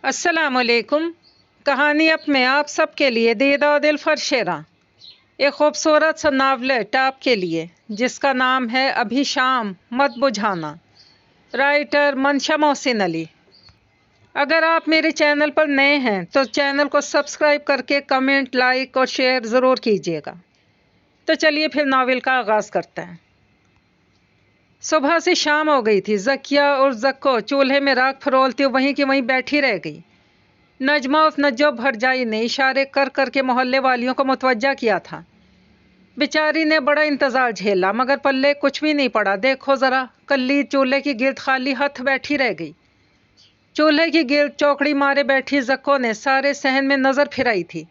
السلام علیکم۔ کہانی اب میں آپ سب کے لیے دیدہ دل فرشیرا ایک خوبصورت سا ناولٹ آپ کے لیے جس کا نام ہے ابھی شام مت بجھانا، رائٹر منشا محسن علی۔ اگر آپ میرے چینل پر نئے ہیں تو چینل کو سبسکرائب کر کے کمنٹ، لائک اور شیئر ضرور کیجیے گا۔ تو چلیے پھر ناول کا آغاز کرتے ہیں۔ صبح سے شام ہو گئی تھی۔ زکیہ اور زکو چولہے میں راکھ پھرولتی وہیں کی وہیں بیٹھی رہ گئی۔ نجمہ اور نجو بھرجائی نے اشارے کر کر کے محلے والیوں کو متوجہ کیا تھا۔ بیچاری نے بڑا انتظار جھیلا مگر پلے کچھ بھی نہیں پڑا۔ دیکھو ذرا، کلی چولہے کی گرد خالی ہاتھ بیٹھی رہ گئی۔ چولہے کی گرد چوکڑی مارے بیٹھی زکو نے سارے صحن میں نظر پھرائی تھی۔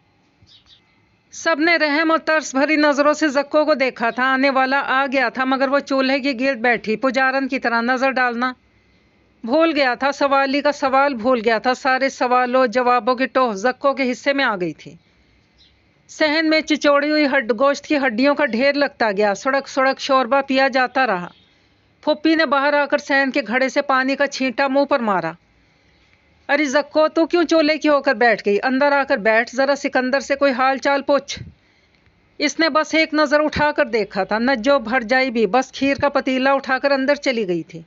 سب نے رحم اور ترس بھری نظروں سے زکو کو دیکھا تھا۔ آنے والا آ گیا تھا مگر وہ چولہے کی گرد بیٹھی پجارن کی طرح نظر ڈالنا بھول گیا تھا۔ سوالی کا سوال بھول گیا تھا۔ سارے سوالوں جوابوں کی ٹوہ زکو کے حصے میں آ گئی تھی۔ صحن میں چچوڑی ہوئی گوشت کی ہڈیوں کا ڈھیر لگتا گیا۔ سڑک سڑک شوربہ پیا جاتا رہا۔ پھوپھی نے باہر آ کر صحن کے گھڑے سے پانی کا چھینٹا منہ پر مارا۔ ارے زکو، تو کیوں چولہے کی ہو کر بیٹھ گئی؟ اندر آ کر بیٹھ، ذرا سکندر سے کوئی حال چال پوچھ۔ اس نے بس ایک نظر اٹھا کر دیکھا تھا۔ نجو بھرجائی بھی بس کھیر کا پتیلا اٹھا کر اندر چلی گئی تھی۔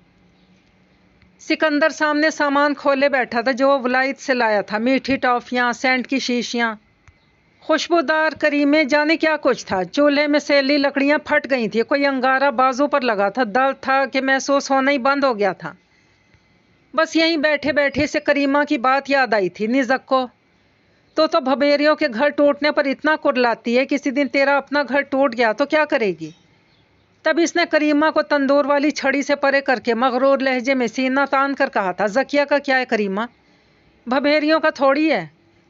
سکندر سامنے سامان کھولے بیٹھا تھا جو وہ ولایت سے لایا تھا۔ میٹھی ٹافیاں، سینٹ کی شیشیاں، خوشبودار کریمیں، جانے کیا کچھ تھا۔ چولہے میں سیلی لکڑیاں پھٹ گئی تھی۔ کوئی انگارہ بازو پر لگا تھا۔ درد تھا کہ محسوس ہونا ہی بند ہو گیا تھا۔ بس یہیں بیٹھے بیٹھے سے کریمہ کی بات یاد آئی تھی۔ نی زکو، تو بھبیریوں کے گھر ٹوٹنے پر اتنا کرلاتی ہے، کسی دن تیرا اپنا گھر ٹوٹ گیا تو کیا کرے گی؟ تب اس نے کریمہ کو تندور والی چھڑی سے پرے کر کے مغرور لہجے میں سینہ تان کر کہا تھا، زکیہ کا کیا ہے کریمہ؟ بھبیریوں کا تھوڑی ہے۔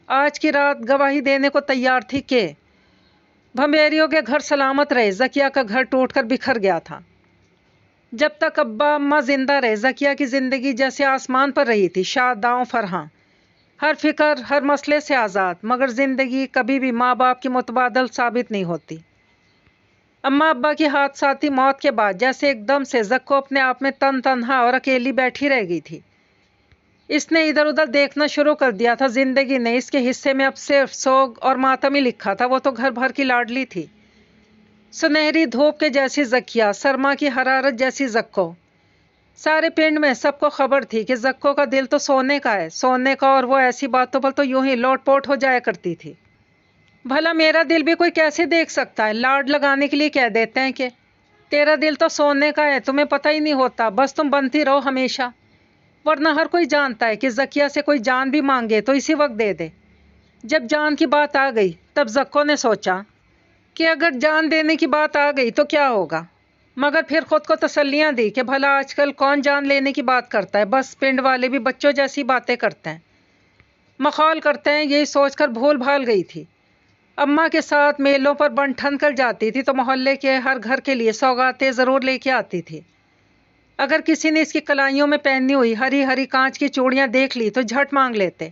آج کی رات گواہی دینے کو تیار تھی کہ بھبیریوں کے گھر سلامت رہے۔ زکیہ کا گھر ٹوٹ کر بکھر گیا تھا۔ جب تک ابا اماں زندہ رہے زکیہ کی زندگی جیسے آسمان پر رہی تھی، شاداں فرحاں، ہر فکر ہر مسئلے سے آزاد۔ مگر زندگی کبھی بھی ماں باپ کی متبادل ثابت نہیں ہوتی۔ اماں ابا کی حادثاتی موت کے بعد جیسے ایک دم سے زکو اپنے آپ میں تنہا اور اکیلی بیٹھی رہ گئی تھی۔ اس نے ادھر ادھر دیکھنا شروع کر دیا تھا۔ زندگی نے اس کے حصے میں اب صرف سوگ اور ماتم ہی لکھا تھا۔ وہ تو گھر بھر کی لاڈلی تھی۔ سنہری دھوپ کے جیسی زکیہ، سرما کی حرارت جیسی زکو۔ سارے پنڈ میں سب کو خبر تھی کہ زکو کا دل تو سونے کا ہے، سونے کا، اور وہ ایسی باتوں پر تو یوں ہی لوٹ پوٹ ہو جایا کرتی تھی۔ بھلا میرا دل بھی کوئی کیسے دیکھ سکتا ہے؟ لاڈ لگانے کے لیے کہہ دیتے ہیں کہ تیرا دل تو سونے کا ہے، تمہیں پتہ ہی نہیں ہوتا، بس تم بنتی رہو ہمیشہ۔ ورنہ ہر کوئی جانتا ہے کہ زکیہ سے کوئی جان بھی مانگے تو اسی وقت دے دے۔ جب جان کی بات آ گئی تب زکو نے سوچا کہ اگر جان دینے کی بات آ گئی تو کیا ہوگا، مگر پھر خود کو تسلیاں دی کہ بھلا آج کل کون جان لینے کی بات کرتا ہے، بس پنڈ والے بھی بچوں جیسی باتیں کرتے ہیں، مخول کرتے ہیں، یہی سوچ کر بھول بھال گئی تھی۔ اماں کے ساتھ میلوں پر بن ٹھن کر جاتی تھی تو محلے کے ہر گھر کے لیے سوغاتیں ضرور لے کے آتی تھی۔ اگر کسی نے اس کی کلائیوں میں پہنی ہوئی ہری ہری کانچ کی چوڑیاں دیکھ لی تو جھٹ مانگ لیتے،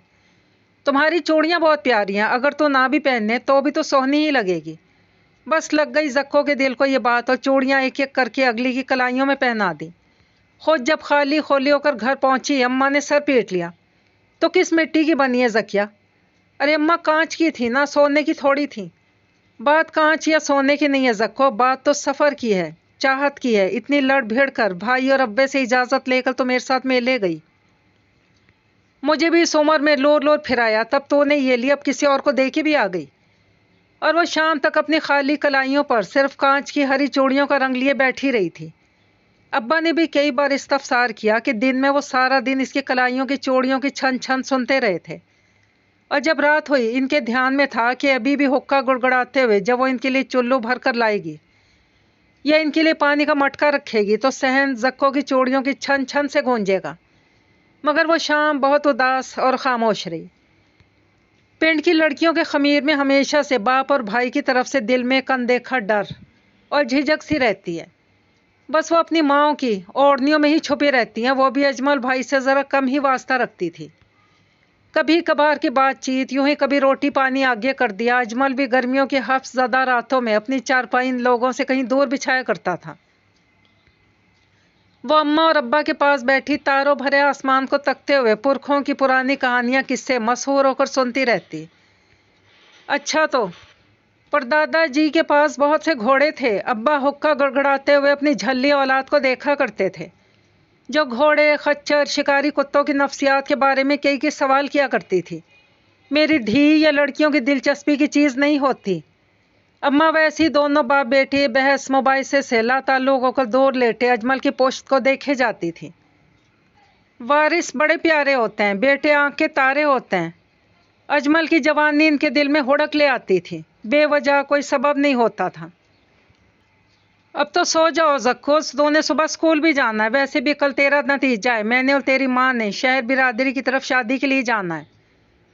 تمہاری چوڑیاں بہت پیاری ہیں، اگر تو نہ بھی پہننے تو بھی تو سونی ہی لگے گی۔ بس لگ گئی زکو کے دل کو یہ بات اور چوڑیاں ایک ایک کر کے اگلی کی کلائیوں میں پہنا دی۔ خود جب خالی خولی ہو کر گھر پہنچی اماں نے سر پیٹ لیا، تو کس مٹی کی بنی ہے زکیہ؟ ارے اماں کانچ کی تھی نا، سونے کی تھوڑی تھی۔ بات کانچ یا سونے کی نہیں ہے زکو، بات تو سفر کی ہے، چاہت کی ہے۔ اتنی لڑ بھیڑ کر بھائی اور ابے سے اجازت لے کر تو میرے ساتھ میلے گئی، مجھے بھی اس عمر میں لور لور پھرایا، تب تو نے یہ لی، اب کسی اور کو دے کے بھی آ گئی۔ اور وہ شام تک اپنی خالی کلائیوں پر صرف کانچ کی ہری چوڑیوں کا رنگ لیے بیٹھی رہی تھی۔ ابا نے بھی کئی بار استفسار کیا کہ دن میں وہ سارا دن اس کی کلائیوں کی چوڑیوں کی چھن چھن سنتے رہے تھے، اور جب رات ہوئی ان کے دھیان میں تھا کہ ابھی بھی حقہ گڑگڑاتے ہوئے جب وہ ان کے لیے چلو بھر کر لائے گی یا ان کے لیے پانی کا مٹکا رکھے گی تو صحن زکو کی چوڑیوں کی چھن چھن سے گونجے گا۔ مگر وہ شام بہت اداس اور خاموش رہی۔ پنڈ کی لڑکیوں کے خمیر میں ہمیشہ سے باپ اور بھائی کی طرف سے دل میں کن دیکھا ڈر اور جھجک سی رہتی ہے۔ بس وہ اپنی ماؤں کی اوڑھنیوں میں ہی چھپی رہتی ہیں۔ وہ بھی اجمل بھائی سے ذرا کم ہی واسطہ رکھتی تھی۔ کبھی کبھار کی بات چیت، یوں ہی کبھی روٹی پانی آگے کر دیا۔ اجمل بھی گرمیوں کی حبس زدہ راتوں میں اپنی چارپائی ان لوگوں سے کہیں دور بچھایا کرتا تھا۔ وہ اماں اور ابا کے پاس بیٹھی تاروں بھرے آسمان کو تکتے ہوئے پرکھوں کی پرانی کہانیاں قصے مسحور ہو کر سنتی رہتی۔ اچھا تو پردادا جی کے پاس بہت سے گھوڑے تھے۔ ابا حقہ گڑگڑاتے ہوئے اپنی جھلی اولاد کو دیکھا کرتے تھے، جو گھوڑے، خچر، شکاری کتوں کی نفسیات کے بارے میں کئی سوال کیا کرتی تھی۔ میری دھی یا لڑکیوں کی دلچسپی کی چیز نہیں ہوتی۔ اماں ویسی دونوں باپ بیٹی بحث مباحثے سے لا تعلق ہو کر دور لیٹے اجمل کی پشت کو دیکھے جاتی تھی۔ وارث بڑے پیارے ہوتے ہیں، بیٹے آنکھ کے تارے ہوتے ہیں۔ اجمل کی جوانی ان کے دل میں ہڑک لے آتی تھی، بے وجہ کوئی سبب نہیں ہوتا تھا۔ اب تو سو جاؤ زکوس، تو نے صبح اسکول بھی جانا ہے، ویسے بھی کل تیرا نتیجہ ہے، میں نے اور تیری ماں نے شہر برادری کی طرف شادی کے لیے جانا ہے،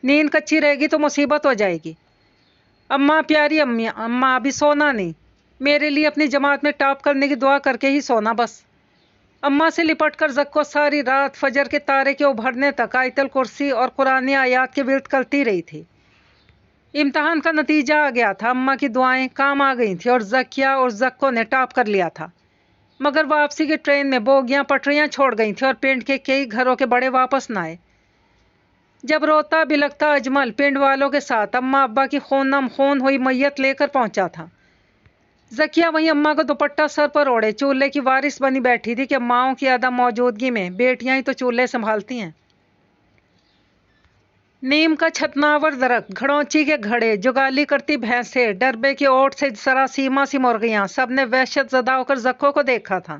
نیند کچی رہے گی تو مصیبت ہو جائے گی۔ اماں پیاری امی، اماں ابھی سونا نہیں، میرے لیے اپنی جماعت میں ٹاپ کرنے کی دعا کر کے ہی سونا بس۔ اماں سے لپٹ کر زکو ساری رات فجر کے تارے کے ابھرنے تک آیت الکرسی اور قرآن آیات کے ورد کرتی رہی تھی۔ امتحان کا نتیجہ آ گیا تھا، اماں کی دعائیں کام آ گئی تھیں اور زکیہ اور زکو نے ٹاپ کر لیا تھا۔ مگر واپسی کی ٹرین میں بوگیاں پٹریاں چھوڑ گئی تھیں اور پنڈ کے کئی گھروں کے بڑے واپس نہ آئے۔ جب روتا بلکتا اجمل پنڈ والوں کے ساتھ اماں ابا کی خونم خون ہوئی میت لے کر پہنچا تھا، زکیہ وہیں اماں کو دوپٹہ سر پر اوڑھے چولہے کی وارث بنی بیٹھی تھی کہ ماؤں کی عدم موجودگی میں بیٹیاں ہی تو چولہے سنبھالتی ہیں۔ نیم کا چھتناور درخت، گھڑونچی کے گھڑے، جگالی کرتی بھینسیں، ڈربے کے اوٹ سے سراسیما سی مرغیاں، سب نے وحشت زدہ ہو کر زکو کو دیکھا تھا۔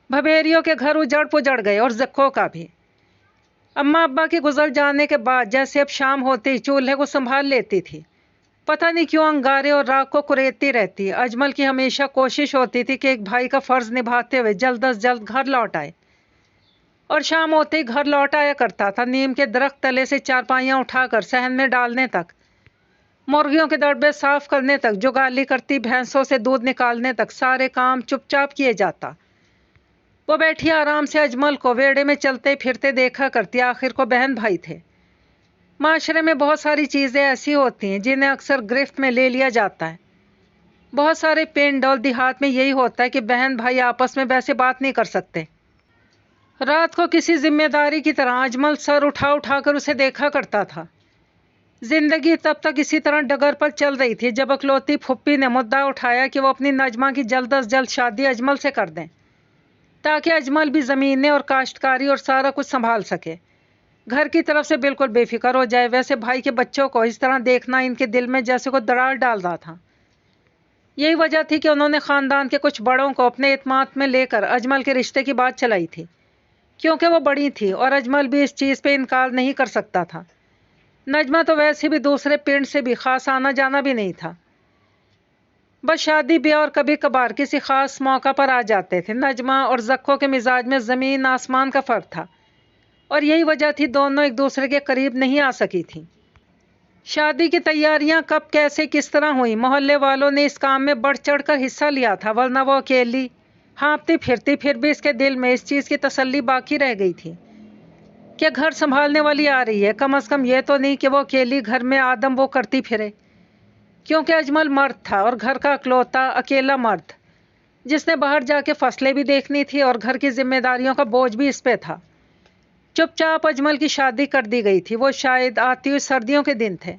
بھبیریوں کے گھر اجڑ پجڑ گئے اور زکو کا بھی۔ اماں ابا کے گزر جانے کے بعد جیسے اب شام ہوتی چولہے کو سنبھال لیتی تھی، پتہ نہیں کیوں انگارے اور راکھ کو کریدتی رہتی۔ اجمل کی ہمیشہ کوشش ہوتی تھی کہ ایک بھائی کا فرض نبھاتے ہوئے جلد از جلد گھر لوٹ آئے، اور شام ہوتے ہی گھر لوٹ آیا کرتا تھا، نیم کے درخت تلے سے چارپائیاں اٹھا کر صحن میں ڈالنے تک، مرغیوں کے ڈڑبے صاف کرنے تک، جگالی کرتی بھینسوں سے دودھ نکالنے تک سارے کام چپ چاپ کیے جاتا۔ وہ بیٹھی آرام سے اجمل کو ویڑے میں چلتے پھرتے دیکھا کرتی، آخر کو بہن بھائی تھے۔ معاشرے میں بہت ساری چیزیں ایسی ہوتی ہیں جنہیں اکثر گرفت میں لے لیا جاتا ہے۔ بہت سارے پنڈ اور دیہات میں یہی ہوتا ہے کہ بہن بھائی آپس میں ویسے بات نہیں کر سکتے۔ رات کو کسی ذمہ داری کی طرح اجمل سر اٹھا اٹھا کر اسے دیکھا کرتا تھا۔ زندگی تب تک اسی طرح ڈگر پر چل رہی تھی جب اکلوتی پھپھی نے مدعا اٹھایا کہ وہ اپنی نجمہ کی جلد از جلد شادی اجمل سے کر دیں، تاکہ اجمل بھی زمینیں اور کاشتکاری اور سارا کچھ سنبھال سکے، گھر کی طرف سے بالکل بے فکر ہو جائے۔ ویسے بھائی کے بچوں کو اس طرح دیکھنا ان کے دل میں جیسے کوئی دراڑ ڈال رہا تھا۔ یہی وجہ تھی کہ انہوں نے خاندان کے کچھ بڑوں کو اپنے اعتماد میں لے کر اجمل کے رشتے کی بات چلائی تھی، کیونکہ وہ بڑی تھی اور اجمل بھی اس چیز پہ انکار نہیں کر سکتا تھا۔ نجمہ تو ویسے بھی دوسرے پنڈ سے بھی خاص آنا جانا بھی نہیں تھا، بس شادی بیاہ اور کبھی کبھار کسی خاص موقع پر آ جاتے تھے۔ نجمہ اور زکو کے مزاج میں زمین آسمان کا فرق تھا، اور یہی وجہ تھی دونوں ایک دوسرے کے قریب نہیں آ سکی تھیں۔ شادی کی تیاریاں کب کیسے کس طرح ہوئی، محلے والوں نے اس کام میں بڑھ چڑھ کر حصہ لیا تھا، ورنہ وہ اکیلی ہانپتی پھرتی پھر بھی اس کے دل میں اس چیز کی تسلی باقی رہ گئی تھی کہ گھر سنبھالنے والی آ رہی ہے، کم از کم یہ تو نہیں کہ وہ اکیلی گھر میں آدم وہ کرتی پھرے، کیونکہ اجمل مرد تھا اور گھر کا اکلوتا اکیلا مرد، جس نے باہر جا کے فصلیں بھی دیکھنی تھی اور گھر کی ذمہ داریوں کا بوجھ بھی اس پہ تھا۔ چپ چاپ اجمل کی شادی کر دی گئی تھی۔ وہ شاید آتی ہوئی سردیوں کے دن تھے۔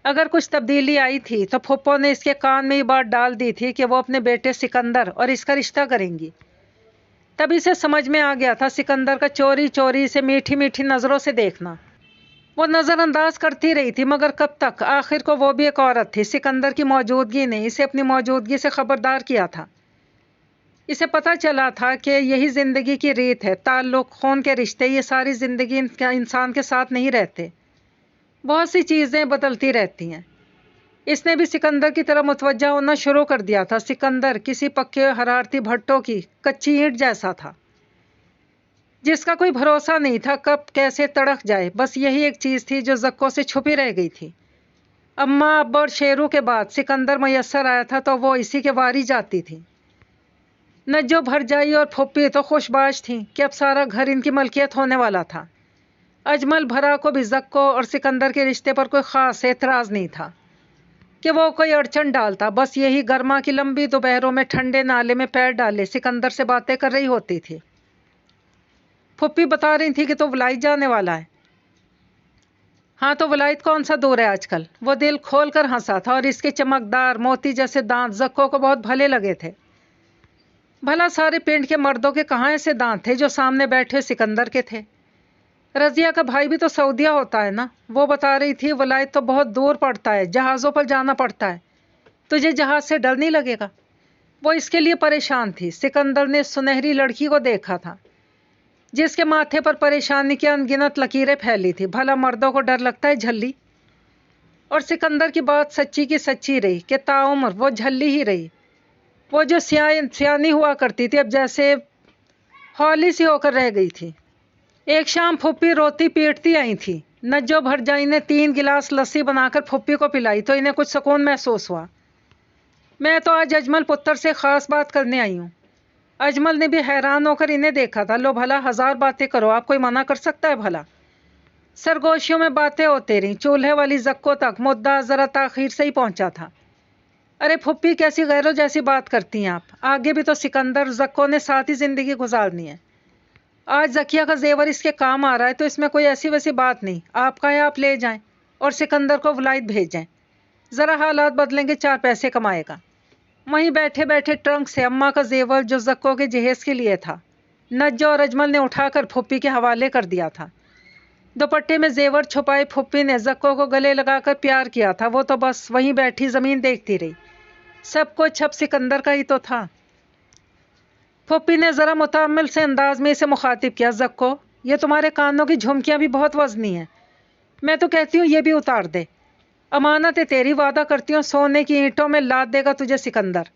اگر کچھ تبدیلی آئی تھی تو پھپھو نے اس کے کان میں یہ بات ڈال دی تھی کہ وہ اپنے بیٹے سکندر اور اس کا رشتہ کریں گی۔ تبھی سے سمجھ میں آ گیا تھا سکندر کا چوری چوری سے میٹھی میٹھی نظروں سے دیکھنا۔ وہ نظر انداز کرتی رہی تھی، مگر کب تک؟ آخر کو وہ بھی ایک عورت تھی۔ سکندر کی موجودگی نے اسے اپنی موجودگی سے خبردار کیا تھا۔ اسے پتہ چلا تھا کہ یہی زندگی کی ریت ہے، تعلق، خون کے رشتے، یہ ساری زندگی انسان کے ساتھ نہیں رہتے، بہت سی چیزیں بدلتی رہتی ہیں۔ اس نے بھی سکندر کی طرف متوجہ ہونا شروع کر دیا تھا۔ سکندر کسی پکے حرارتی بھٹوں کی کچی اینٹ جیسا تھا، جس کا کوئی بھروسہ نہیں تھا کب کیسے تڑک جائے۔ بس یہی ایک چیز تھی جو زکو سے چھپی رہ گئی تھی۔ اماں ابا اور شیرو کے بعد سکندر میسر آیا تھا تو وہ اسی کے واری جاتی تھی۔ نجو بھرجائی اور پھپھی تو خوش باش تھیں کہ اب سارا گھر ان کی ملکیت ہونے والا تھا۔ اجمل بھرا کو بھی زکو اور سکندر کے رشتے پر کوئی خاص اعتراض نہیں تھا۔ کہ وہ کوئی अड़चन डालता। बस यही गर्मा की लंबी दोपहरों में ठंडे नाले में पैर डाले सिकंदर से बातें कर रही होती थी। फुप्पी बता रही थी कि तो वलायत जाने वाला है। हाँ तो वलायत कौन सा दूर है आजकल। वो दिल खोल कर हंसा था और इसके चमकदार मोती जैसे दांत जक्को को बहुत भले लगे थे। भला सारे पिंड के मर्दों के कहाँ ऐसे दांत थे जो सामने बैठे सिकंदर के थे। रजिया का भाई भी तो सऊदिया होता है ना। वो बता रही थी वलायत तो बहुत दूर पड़ता है, जहाज़ों पर जाना पड़ता है। तुझे जहाज़ से डर नहीं लगेगा। वो इसके लिए परेशान थी। सिकंदर ने सुनहरी लड़की को देखा था जिसके माथे पर परेशानी की अनगिनत लकीरें फैली थी। भला मर्दों को डर लगता है झल्ली। और सिकंदर की बात सच्ची की सच्ची रही कि ताउम्र वो झल्ली ही रही। वो जो सियानी हुआ करती थी अब जैसे हौली सी होकर रह गई थी। एक शाम फुप्पी रोती पीटती आई थी। नज्जो भरजाई ने 3 गिलास लस्सी बनाकर फुप्पी को पिलाई तो इन्हें कुछ सुकून महसूस हुआ। मैं तो आज अजमल पुत्र से खास बात करने आई हूँ। अजमल ने भी हैरान होकर इन्हें देखा था। लो भला 1000 बातें करो, आप कोई मना कर सकता है भला। सरगोशियों में बातें होती रहीं। चूल्हे वाली जक्को तक मुद्दा जरा ताखीर से ही पहुंचा था। अरे फुप्पी कैसी गैरों जैसी बात करती हैं आप। आगे भी तो सिकंदर जक्को ने साथ ही जिंदगी गुजारनी है। आज जकिया का जेवर इसके काम आ रहा है तो इसमें कोई ऐसी वैसी बात नहीं। आप कहें आप ले जाएं और सिकंदर को वलायत भेजें। ज़रा हालात बदलेंगे, 4 पैसे कमाएगा। वहीं बैठे बैठे ट्रंक से अम्मा का जेवर जो जक्को के जहेज के लिए था नज्जो और अजमल ने उठाकर फुप्पी के हवाले कर दिया था। दुपट्टे में जेवर छुपाए फुप्पी ने जक्को को गले लगाकर प्यार किया था। वो तो बस वहीं बैठी ज़मीन देखती रही। सब कुछ अब सिकंदर का ही तो था। फुप्पी ने ज़रा मुतअम्मिल से अंदाज में इसे मुखातिब किया। जक्को, ये तुम्हारे कानों की झुमकियाँ भी बहुत वजनी हैं। मैं तो कहती हूँ ये भी उतार दे। अमानत है तेरी, वादा करती हूँ सोने की ईंटों में लाद देगा तुझे सिकंदर।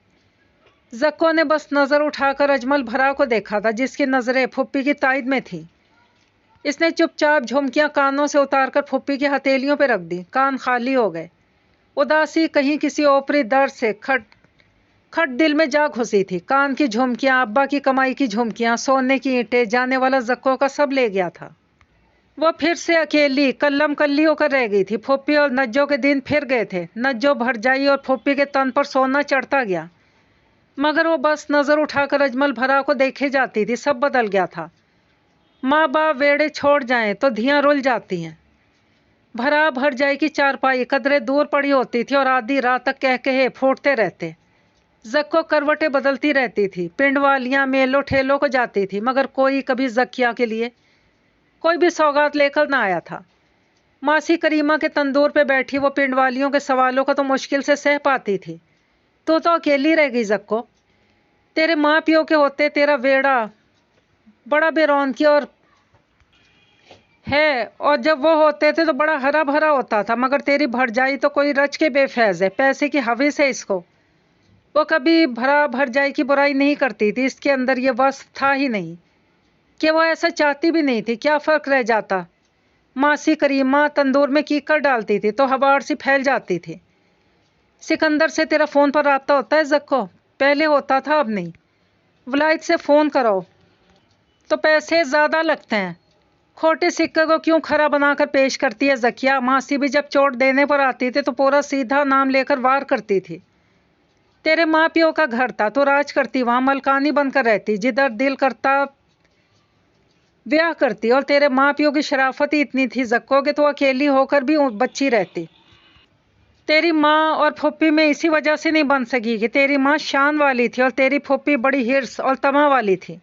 जक्को ने बस नज़र उठाकर अजमल भरा को देखा था जिसकी नज़रें फुप्पी की तायद में थी। इसने चुपचाप झुमकियाँ कानों से उतार कर फुप्पी की हथेलियों पर रख दी। कान खाली हो गए। उदासी कहीं किसी ओपरी दर्द से खट खट दिल में जा घुसी थी। कान की झुमकियाँ, अब्बा की कमाई की झुमकियाँ, सोने की ईंटें, जाने वाला जक्को का सब ले गया था। वो फिर से अकेली कल्लम कल्ली होकर रह गई थी। फुप्पी और नज्जो के दिन फिर गए थे। नज्जो भरजाई और फुप्पी के तन पर सोना चढ़ता गया मगर वो बस नज़र उठाकर अजमल भरा को देखे जाती थी। सब बदल गया था। माँ बाप वेड़े छोड़ जाएं तो धियाँ रुल जाती हैं। भरा भरजाई की चारपाई कदरे दूर पड़ी होती थी और आधी रात तक कह कहे फूटते रहते। जक्को करवटें बदलती रहती थी। पिंड वालियाँ मेलों ठेलों को जाती थी मगर कोई कभी जकिया के लिए कोई भी सौगात लेकर ना आया था। मासी करीमा के तंदूर पे बैठी वो पिंड वालियों के सवालों को तो मुश्किल से सह पाती थी। तो अकेली रह गई जक्को। तेरे माँ प्यो के होते तेरा वेड़ा बड़ा बेरौनकी और है, और जब वो होते थे तो बड़ा हरा भरा होता था। मगर तेरी भरजाई तो कोई रच के बेफैज है। पैसे की हवीस है इसको। वो कभी भरा भरजाई की बुराई नहीं करती थी। इसके अंदर ये वस्फ था ही नहीं कि वो ऐसा चाहती भी नहीं थी। क्या फ़र्क रह जाता। मासी करीमा तंदूर में कीकर डालती थी तो हवाड़ सी फैल जाती थी। सिकंदर से तेरा फ़ोन पर रब्ता होता है जक्को? पहले होता था, अब नहीं। वलायत से फ़ोन करो तो पैसे ज़्यादा लगते हैं। खोटे सिक्के को क्यों खरा बनाकर पेश करती है जकिया। मासी भी जब चोट देने पर आती थी तो पूरा सीधा नाम लेकर वार करती थी। तेरे माँ प्यो का घर था तो राज करती, वहाँ मलकानी बनकर रहती। जिधर दिल करता ब्याह करती। और तेरे माँ प्यो की शराफत ही इतनी थी जक्को कि तो अकेली होकर भी बच्ची रहती। तेरी माँ और फुप्पी में इसी वजह से नहीं बन सकी कि तेरी माँ शान वाली थी और तेरी फुप्पी बड़ी हिर्स और तमा वाली थी।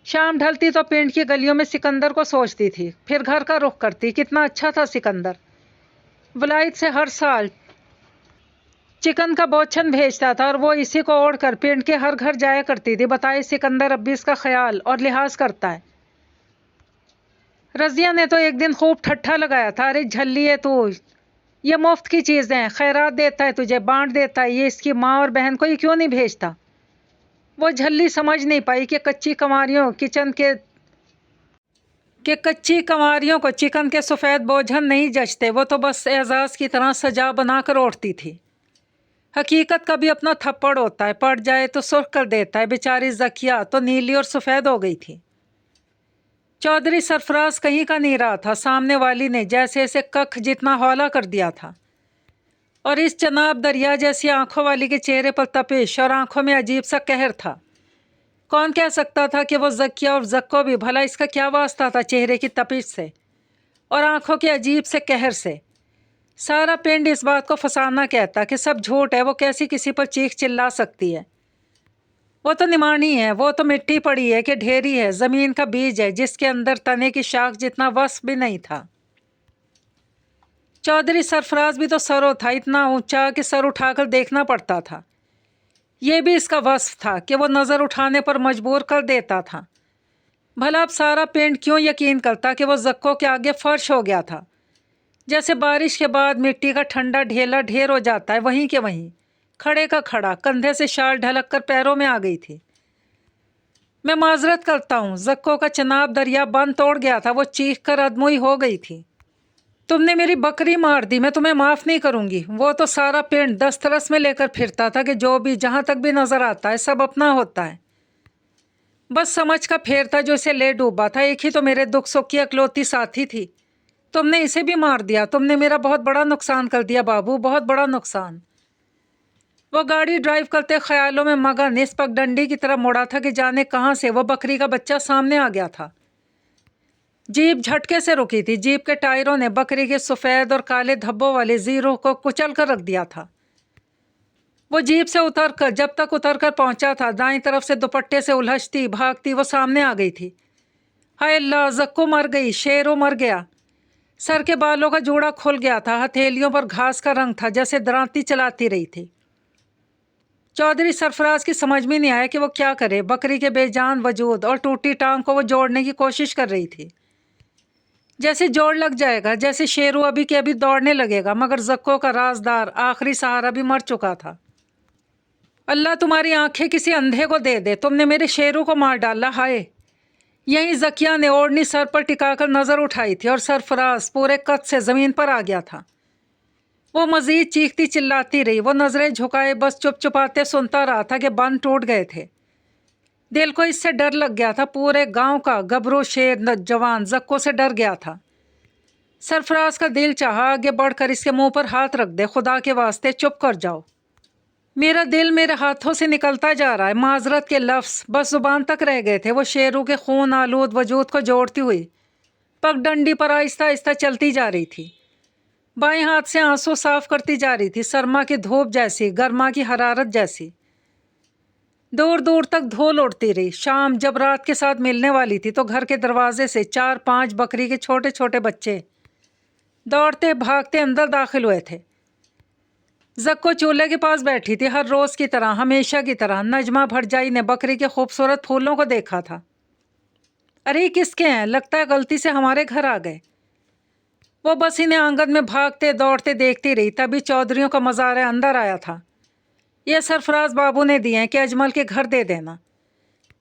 शाम ढलती तो पिंड की गलियों में सिकंदर को सोचती थी, फिर घर का रुख करती। कितना अच्छा था सिकंदर। वलायत से हर साल चिकन का बोछन भेजता था और वो इसी को ओढ़ कर पिंड के हर घर जाया करती थी। बताए सिकंदर अब भी इसका ख्याल और लिहाज करता है। रजिया ने तो एक दिन खूब ठट्ठा लगाया था। अरे झल्ली है तू, ये मुफ्त की चीज़ें हैं, खैरात देता है तुझे, बांट देता है। ये इसकी माँ और बहन को ये क्यों नहीं भेजता। वो झल्ली समझ नहीं पाई कि कच्ची कंवारियों को चिकन के सफ़ेद बोझन नहीं जचते। वो तो बस एजाज़ की तरह सजा बना कर ओढ़ती थी। हकीकत का भी अपना थप्पड़ होता है, पड़ जाए तो सुर्ख कर देता है। बेचारी जकिया तो नीली और सफ़ेद हो गई थी। चौधरी सरफराज कहीं का नहीं रहा था। सामने वाली ने जैसे ऐसे कख जितना हौला कर दिया था। और इस जनाब दरिया जैसी आंखों वाली के चेहरे पर तपिश और आंखों में अजीब सा कहर था। कौन कह सकता था कि वो ज़किया और ज़क्को भी, भला इसका क्या वास्ता था चेहरे की तपिश से और आंखों के अजीब से कहर से। सारा पिंड इस बात को फसाना कहता कि सब झूठ है, वो कैसी किसी पर चीख चिल्ला सकती है। वो तो निमानी है, वो तो मिट्टी पड़ी है कि ढेरी है, ज़मीन का बीज है जिसके अंदर तने की शाख जितना वस्फ भी नहीं था। चौधरी सरफराज भी तो सरो था, इतना ऊंचा कि सर उठाकर देखना पड़ता था। ये भी इसका वस्फ था कि वो नज़र उठाने पर मजबूर कर देता था। भला अब सारा पिंड क्यों यकीन करता कि वो ज़क्को के आगे फर्श हो गया था। जैसे बारिश के बाद मिट्टी का ठंडा ढेला ढेर हो जाता है, वहीं के वहीं खड़े का खड़ा, कंधे से शाल ढलक कर पैरों में आ गई थी। मैं माजरत करता हूँ, ज़क्को का चनाब दरिया बंद तोड़ गया था, वो चीख कर अदमुई हो गई थी। तुमने मेरी बकरी मार दी, मैं तुम्हें माफ़ नहीं करूँगी। वो तो सारा पिंड दस्तरस में लेकर फिरता था कि जो भी जहाँ तक भी नज़र आता है सब अपना होता है। बस समझ का फेर था जो इसे ले डूबा था। एक ही तो मेरे दुख सुख की अकलौती साथी थी, तुमने इसे भी मार दिया। तुमने मेरा बहुत बड़ा नुकसान कर दिया बाबू, बहुत बड़ा नुकसान। वो गाड़ी ड्राइव करते ख्यालों में मगन इस पगडंडी की तरफ मुड़ा था कि जाने कहाँ से वो बकरी का बच्चा सामने आ गया था। जीप झटके से रुकी थी। जीप के टायरों ने बकरी के सफ़ेद और काले धब्बों वाले जीरो को कुचल कर रख दिया था। वो जीप से उतरकर, जब तक उतरकर पहुंचा था, दाईं तरफ से दुपट्टे से उलझती भागती वो सामने आ गई थी। हाय अल्लाह, ज़क्को मर गई, शेरो मर गया। सर के बालों का जूड़ा खुल गया था, हथेलियों पर घास का रंग था, जैसे दरांती चलाती रही थी। चौधरी सरफराज की समझ में नहीं आया कि वो क्या करे। बकरी के बेजान वजूद और टूटी टांग को वो जोड़ने की कोशिश कर रही थी। जैसे जोड़ लग जाएगा, जैसे शेरू अभी के अभी दौड़ने लगेगा, मगर ज़क्को का राजदार आखिरी सहारा भी मर चुका था। अल्लाह तुम्हारी आंखें किसी अंधे को दे दे, तुमने मेरे शेरू को मार डाला। हाय। यहीं ज़किया ने ओढ़नी सर पर टिकाकर नज़र उठाई थी और सरफराज पूरे कद से ज़मीन पर आ गया था। वो मज़ीद चीखती चिल्लाती रही। वो नज़रें झुकाए बस चुप चुपाते सुनता रहा था कि बंद टूट गए थे। दिल को इससे डर लग गया था। पूरे गांव का गबरू शेर जवान ज़क्को से डर गया था। सरफराज का दिल चाहा आगे बढ़कर इसके मुंह पर हाथ रख दे। खुदा के वास्ते चुप कर जाओ, मेरा दिल मेरे हाथों से निकलता जा रहा है। माजरत के लफ्ज़ बस जुबान तक रह गए थे। वो शेरू के खून आलूद वजूद को जोड़ती हुई पगडंडी पर आहिस्ता आहिस्ता चलती जा रही थी। बाएं हाथ से आंसू साफ करती जा रही थी, सरमा की धूप जैसी, गर्मा की हरारत जैसी। दूर दूर तक धूल उड़ती रही। शाम जब रात के साथ मिलने वाली थी तो घर के दरवाजे से 4-5 बकरी के छोटे छोटे बच्चे दौड़ते भागते अंदर दाखिल हुए थे। ज़क्को चूल्हे के पास बैठी थी, हर रोज़ की तरह, हमेशा की तरह। नजमा भरजाई ने बकरी के खूबसूरत फूलों को देखा था। अरे किसके हैं, लगता है गलती से हमारे घर आ गए। वो बस इन्हें आंगन में भागते दौड़ते देखती रही। तभी चौधरियों का मज़ार अंदर आया था। यह सरफराज बाबू ने दिए हैं कि अजमल के घर दे देना।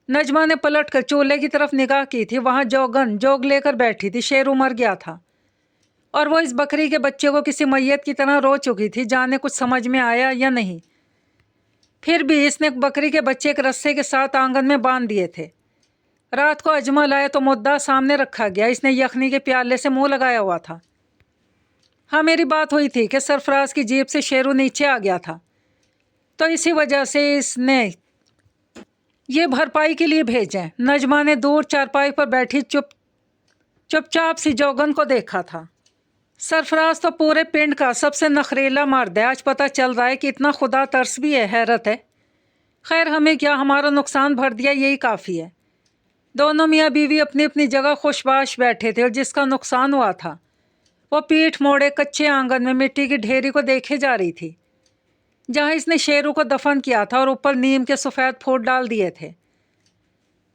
नजमा ने पलट कर चूल्हे की तरफ निगाह की थी। वहाँ जोगन जोग लेकर बैठी थी। शेरू मर गया था और वो इस बकरी के बच्चे को किसी मैयत की तरह रो चुकी थी। जाने कुछ समझ में आया या नहीं, फिर भी इसने बकरी के बच्चे एक रस्से के साथ आंगन में बांध दिए थे। रात को अजमल आया तो मुद्दा सामने रखा गया। इसने यखनी के प्याले से मुंह लगाया हुआ था। हाँ, मेरी बात हुई थी कि सरफराज की जीप से शेरू नीचे आ गया था, तो इसी वजह से इसने ये भरपाई के लिए भेजें। नजमा ने दूर चारपाई पर बैठी चुपचाप सी जोगन को देखा था। सरफराज तो पूरे पिंड का सबसे नखरेला मर्द है। आज पता चल रहा है कि इतना खुदा तरस भी है, हैरत है। खैर हमें क्या, हमारा नुकसान भर दिया यही काफ़ी है। दोनों मियाँ बीवी अपनी अपनी जगह खुशबाश बैठे थे और जिसका नुकसान हुआ था वो पीठ मोड़े कच्चे आंगन में मिट्टी की ढेरी को देखे जा रही थी, जहाँ इसने शेरू को दफन किया था और ऊपर नीम के सफ़ेद फूट डाल दिए थे।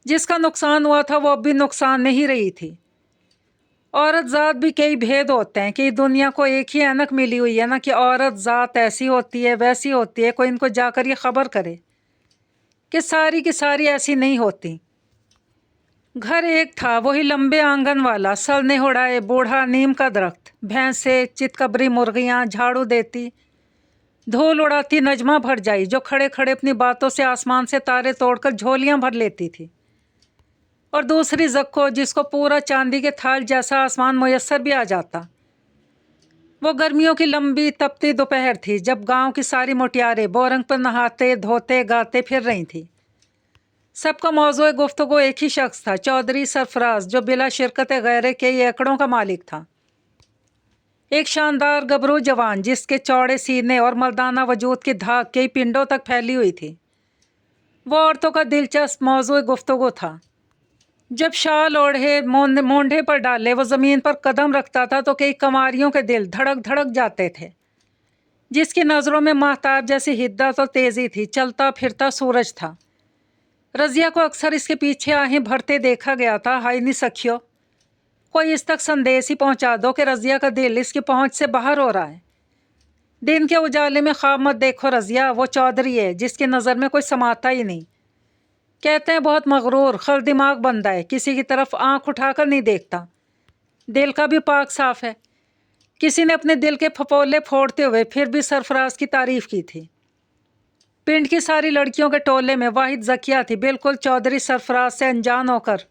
जिसका नुकसान हुआ था वो अब भी नुकसान नहीं रही थी। औरत ज़ात भी कई भेद होते हैं कि दुनिया को एक ही ऐनक मिली हुई है ना, कि औरत ज़ात ऐसी होती है वैसी होती है। कोई इनको जाकर ये खबर करे कि सारी की सारी ऐसी नहीं होती। घर एक था, वही लंबे आंगन वाला, सलने उड़ाए बूढ़ा नीम का दरख्त, भैंसे, चितकबरी मुर्गियाँ, झाड़ू देती धूल उड़ाती नजमा भरजाई, जो खड़े खड़े अपनी बातों से आसमान से तारे तोड़कर झोलियाँ भर लेती थी, और दूसरी ज़क्को, जिसको पूरा चांदी के थाल जैसा आसमान मुयस्सर भी आ जाता। वो गर्मियों की लंबी तपती दोपहर थी जब गांव की सारी मुटियारें बोरंग पर नहाते धोते गाते फिर रही थी। सबका मौजूद गुफ्तगू एक ही शख्स था, चौधरी सरफराज, जो बिला शिरकत गैरे कई एकड़ों का मालिक था। एक शानदार गबरू जवान जिसके चौड़े सीने और मर्दाना वजूद की धाक कई पिंडों तक फैली हुई थी। वो औरतों का दिलचस्प मौजूद गुफ्तगू था। जब शाल ओढ़े मोंढे पर डाले वो ज़मीन पर कदम रखता था तो कई कंवारियों के दिल धड़क धड़क जाते थे। जिसकी नज़रों में महताब जैसी हिद्दत और तेज़ी थी, चलता फिरता सूरज था। रज़िया को अक्सर इसके पीछे आहें भरते देखा गया था। हाय नी सखियो, कोई इस तक संदेश ही पहुंचा दो कि रज़िया का दिल इसकी पहुंच से बाहर हो रहा है। दिन के उजाले में ख्वाब मत देखो रज़िया, वो चौधरी है जिसकी नज़र में कोई समाता ही नहीं। कहते हैं बहुत मगरूर खल दिमाग बंदा है, किसी की तरफ आंख उठाकर नहीं देखता। दिल का भी पाक साफ है। किसी ने अपने दिल के फपोले फोड़ते हुए फिर भी सरफराज की तारीफ की थी। पिंड की सारी लड़कियों के टोले में वाहिद ज़किया थी, बिल्कुल चौधरी सरफराज से अनजान होकर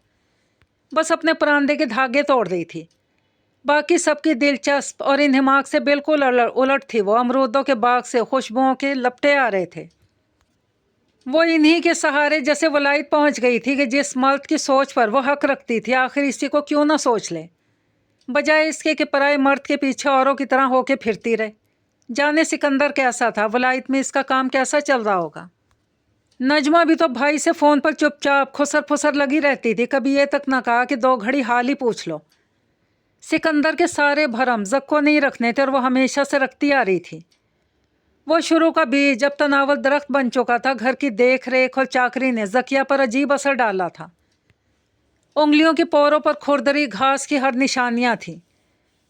बस अपने परांदे के धागे तोड़ रही थी। बाकी सबकी दिलचस्प और इन्हिमाक से बिल्कुल उलट थी। वो अमरूदों के बाग से खुशबुओं के लपटे आ रहे थे। वो इन्हीं के सहारे जैसे वलायत पहुंच गई थी कि जिस मर्द की सोच पर वो हक रखती थी आखिर इसी को क्यों ना सोच ले, बजाय इसके कि पराए मर्द के पीछे औरों की तरह होके फिरती रहे। जाने सिकंदर कैसा था, वलायत में इसका काम कैसा चल रहा होगा। नजमा भी तो भाई से फ़ोन पर चुपचाप खुसर फुसर लगी रहती थी, कभी ये तक ना कहा कि 2 घड़ी हाल ही पूछ लो। सिकंदर के सारे भरम जक्को नहीं रखने थे और वो हमेशा से रखती आ रही थी। वो शुरू का बीज जब तनावल दरख्त बन चुका था, घर की देख रेख और चाकरी ने जकिया पर अजीब असर डाला था। उंगलियों की पोरों पर खुरदरी घास की हर निशानियां थीं।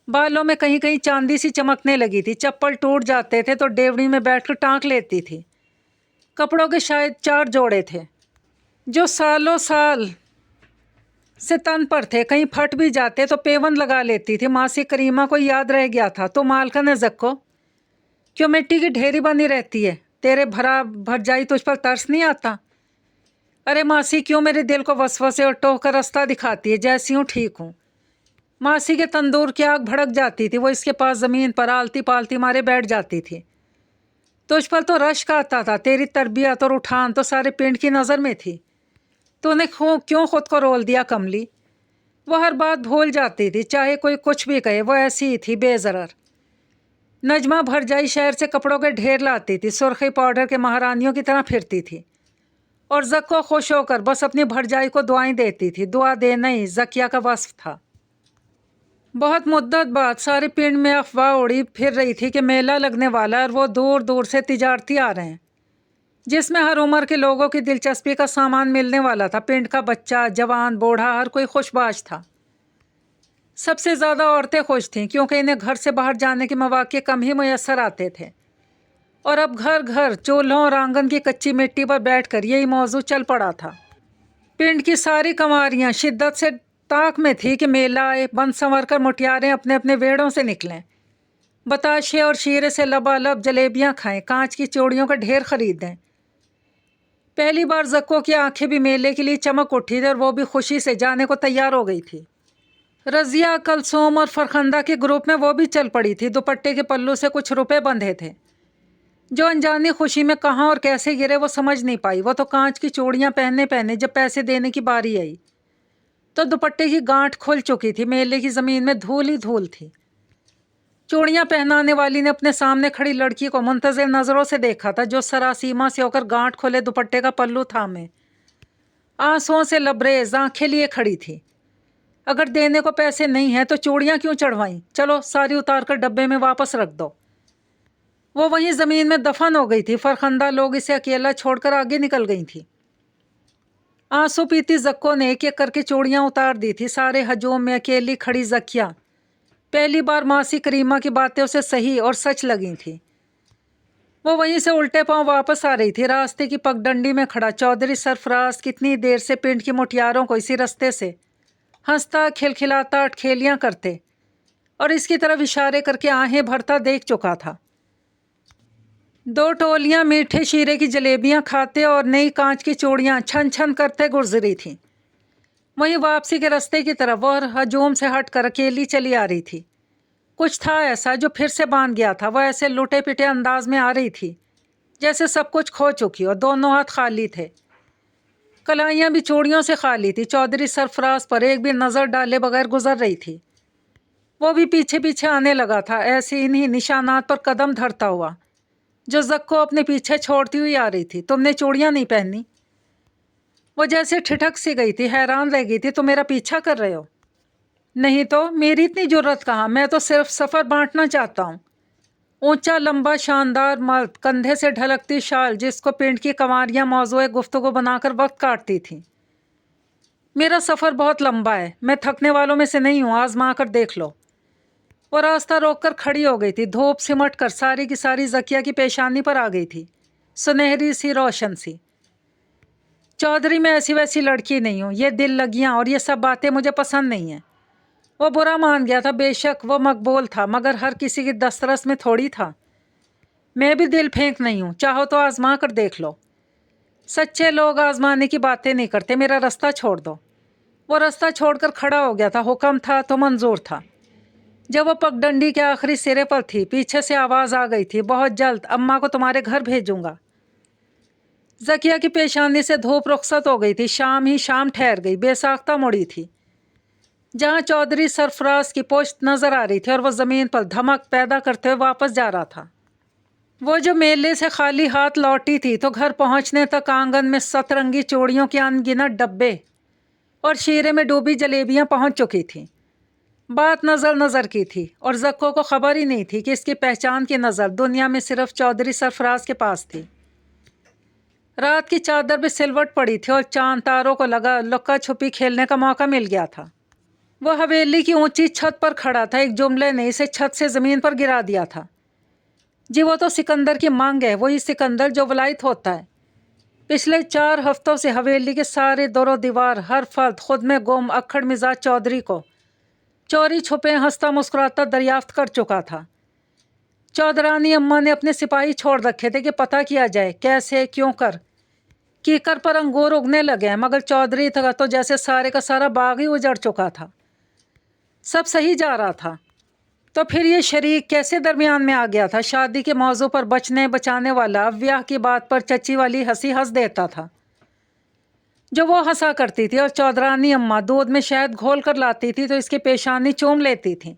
बालों में कहीं कहीं चांदी सी चमकने लगी थी। चप्पल टूट जाते थे तो डेवड़ी में बैठकर टाँक लेती थी। कपड़ों के शायद 4 जोड़े थे जो सालों साल से तन पर थे, कहीं फट भी जाते तो पेवन लगा लेती थी। मासी करीमा को याद रह गया था, तो मालकन जक्को क्यों मिट्टी की ढेरी बनी रहती है, तेरे भर जाई तुझ पर तरस नहीं आता। अरे मासी क्यों मेरे दिल को वसवसे और टोह कर रास्ता दिखाती है, जैसी हूँ ठीक हूँ। मासी के तंदूर की आग भड़क जाती थी। वो इसके पास ज़मीन पर आलती पालती मारे बैठ जाती थी। तुझ पर तो रश्क आता था, तेरी तरबियत और उठान तो सारे पिंड की नज़र में थी। तूने क्यों खुद को रोल दिया कमली। वो हर बात भूल जाती थी, चाहे कोई कुछ भी कहे। वो ऐसी ही थी बेज़रर। नजमा भरजाई शहर से कपड़ों के ढेर लाती थी, सुर्खी पाउडर के महारानियों की तरह फिरती थी और जक्को खुश होकर बस अपनी भरजाई को दुआएं देती थी। दुआ देना ही जकिया का वस्फ था। बहुत मुद्दत बाद सारे पिंड में अफवाह उड़ी फिर रही थी कि मेला लगने वाला और वो दूर दूर से तिजारती आ रहे हैं, जिसमें हर उम्र के लोगों की दिलचस्पी का सामान मिलने वाला था। पिंड का बच्चा जवान बूढ़ा हर कोई खुशबाश था। सबसे ज़्यादा औरतें खुश थीं क्योंकि इन्हें घर से बाहर जाने के मौके कम ही मुयस्सर आते थे और अब घर घर चूल्हों और आंगन की कच्ची मिट्टी पर बैठकर यही मौजू चल पड़ा था। पिंड की सारी कंवारियां शिद्दत से ताक में थी कि मेला आए, बंद संवर कर मुटियारें अपने अपने वेड़ों से निकलें, बताशे और शीरे से लबालब जलेबियां खाएं, कांच की चूड़ियों का ढेर खरीदें। पहली बार जक्को की आंखें भी मेले के लिए चमक उठी थी और वो भी खुशी से जाने को तैयार हो गई थी। रज़िया, कलसूम और फरखंदा के ग्रुप में वो भी चल पड़ी थी। दुपट्टे के पल्लू से कुछ रुपए बंधे थे जो अनजानी खुशी में कहाँ और कैसे गिरे वो समझ नहीं पाई। वो तो कांच की चूड़ियाँ पहनने पहने जब पैसे देने की बारी आई तो दुपट्टे की गांठ खुल चुकी थी। मेले की ज़मीन में धूल ही धूल थी। चूड़ियाँ पहनाने वाली ने अपने सामने खड़ी लड़की को मुंतज़िर नज़रों से देखा था, जो सरासीमा से होकर गांठ खोले दुपट्टे का पल्लू थामे आंसुओं से लबरेज आंखें लिए खड़ी थी। अगर देने को पैसे नहीं हैं तो चूड़ियाँ क्यों चढ़वाईं, चलो सारी उतार कर डब्बे में वापस रख दो। वो वहीं ज़मीन में दफन हो गई थी। फरखंदा लोग इसे अकेला छोड़कर आगे निकल गई थी। आंसू पीती जक्को ने एक एक करके चूड़ियाँ उतार दी थी। सारे हजूम में अकेली खड़ी जकिया पहली बार मासी करीमा की बातें उसे सही और सच लगी थी। वो वहीं से उल्टे पांव वापस आ रही थी। रास्ते की पगडंडी में खड़ा चौधरी सरफराज कितनी देर से पिंड की मुटियारों को इसी रास्ते से हंसता खिलखिलाता अटखेलियाँ करते और इसकी तरफ इशारे करके आहें भरता देख चुका था। 2 टोलियाँ मीठे शीरे की जलेबियाँ खाते और नई कांच की चूड़ियाँ छन छन करते गुजरी थीं। वहीं वापसी के रास्ते की तरफ वो हजूम से हट कर अकेली चली आ रही थी। کچھ تھا ایسا جو پھر سے باندھ گیا تھا. وہ ایسے لٹے پٹے انداز میں آ رہی تھی جیسے سب کچھ کھو چکی اور دونوں ہاتھ خالی تھے. کلائیاں بھی چوڑیوں سے خالی تھی. چودھری سرفراز پر ایک بھی نظر ڈالے بغیر گزر رہی تھی. وہ بھی پیچھے پیچھے آنے لگا تھا، ایسے انہی نشانات پر قدم دھرتا ہوا جو زک کو اپنے پیچھے چھوڑتی ہوئی آ رہی تھی. تم نے چوڑیاں نہیں پہنی؟ وہ جیسے ٹھٹک سی گئی تھی، حیران رہ گئی تھی. تم میرا پیچھا کر رہے ہو؟ نہیں تو میری اتنی جرت کہاں، میں تو صرف سفر بانٹنا چاہتا ہوں. اونچا لمبا شاندار مرد، کندھے سے ڈھلکتی شال جس کو پنڈ کی کنواریاں موضوع گفتگو بنا کر وقت کاٹتی تھیں. میرا سفر بہت لمبا ہے، میں تھکنے والوں میں سے نہیں ہوں، آزما کر دیکھ لو. وہ راستہ روک کر کھڑی ہو گئی تھی. دھوپ سمٹ کر ساری کی ساری زکیہ کی پیشانی پر آ گئی تھی، سنہری سی روشن سی. چودھری میں ایسی ویسی لڑکی نہیں ہوں، یہ دل لگیاں اور یہ سب باتیں مجھے پسند نہیں ہیں. وہ برا مان گیا تھا. بے شک وہ مقبول تھا، مگر ہر کسی کی دسترس میں تھوڑی تھا. میں بھی دل پھینک نہیں ہوں، چاہو تو آزما کر دیکھ لو. سچے لوگ آزمانے کی باتیں نہیں کرتے. میرا راستہ چھوڑ دو. وہ راستہ چھوڑ کر کھڑا ہو گیا تھا. حکم تھا تو منظور تھا. جب وہ پگڈنڈی کے آخری سرے پر تھی، پیچھے سے آواز آ گئی تھی، بہت جلد اماں کو تمہارے گھر بھیجوں گا. زکیہ کی پیشانی سے دھوپ رخصت ہو گئی تھی. شام ہی شام ٹھہر گئی. بے ساختہ مڑی تھی جہاں چودھری سرفراز کی پشت نظر آ رہی تھی اور وہ زمین پر دھمک پیدا کرتے ہوئے واپس جا رہا تھا. وہ جو میلے سے خالی ہاتھ لوٹی تھی تو گھر پہنچنے تک آنگن میں سترنگی چوڑیوں کے ان گنت ڈبے اور شیرے میں ڈوبی جلیبیاں پہنچ چکی تھیں. بات نظر نظر کی تھی اور زکو کو خبر ہی نہیں تھی کہ اس کی پہچان کی نظر دنیا میں صرف چودھری سرفراز کے پاس تھی. رات کی چادر بھی سلوٹ پڑی تھی اور چاند تاروں کو لگا لکا چھپی کھیلنے کا موقع مل گیا تھا. وہ حویلی کی اونچی چھت پر کھڑا تھا. ایک جملے نے اسے چھت سے زمین پر گرا دیا تھا. جی وہ تو سکندر کی مانگ ہے، وہی سکندر جو ولایت ہوتا ہے. پچھلے 4 ہفتوں سے حویلی کے سارے در و دیوار، ہر فرد خود میں گم اکھڑ مزاج چودھری کو چوری چھپے ہنستا مسکراتا دریافت کر چکا تھا. چودھرانی اماں نے اپنے سپاہی چھوڑ رکھے تھے کہ پتہ کیا جائے کیسے کیوں کر کیکر پر انگور اگنے لگے ہیں، مگر چودھری تھا تو جیسے سارے کا سارا باغ ہی اجڑ چکا تھا. سب صحیح جا رہا تھا تو پھر یہ شریک کیسے درمیان میں آ گیا تھا؟ شادی کے موضوع پر بچنے بچانے والا اب بیاہ کی بات پر چچی والی ہنسی ہنس دیتا تھا جو وہ ہنسا کرتی تھی، اور چودھرانی اماں دودھ میں شہد گھول کر لاتی تھی تو اس کی پیشانی چوم لیتی تھی.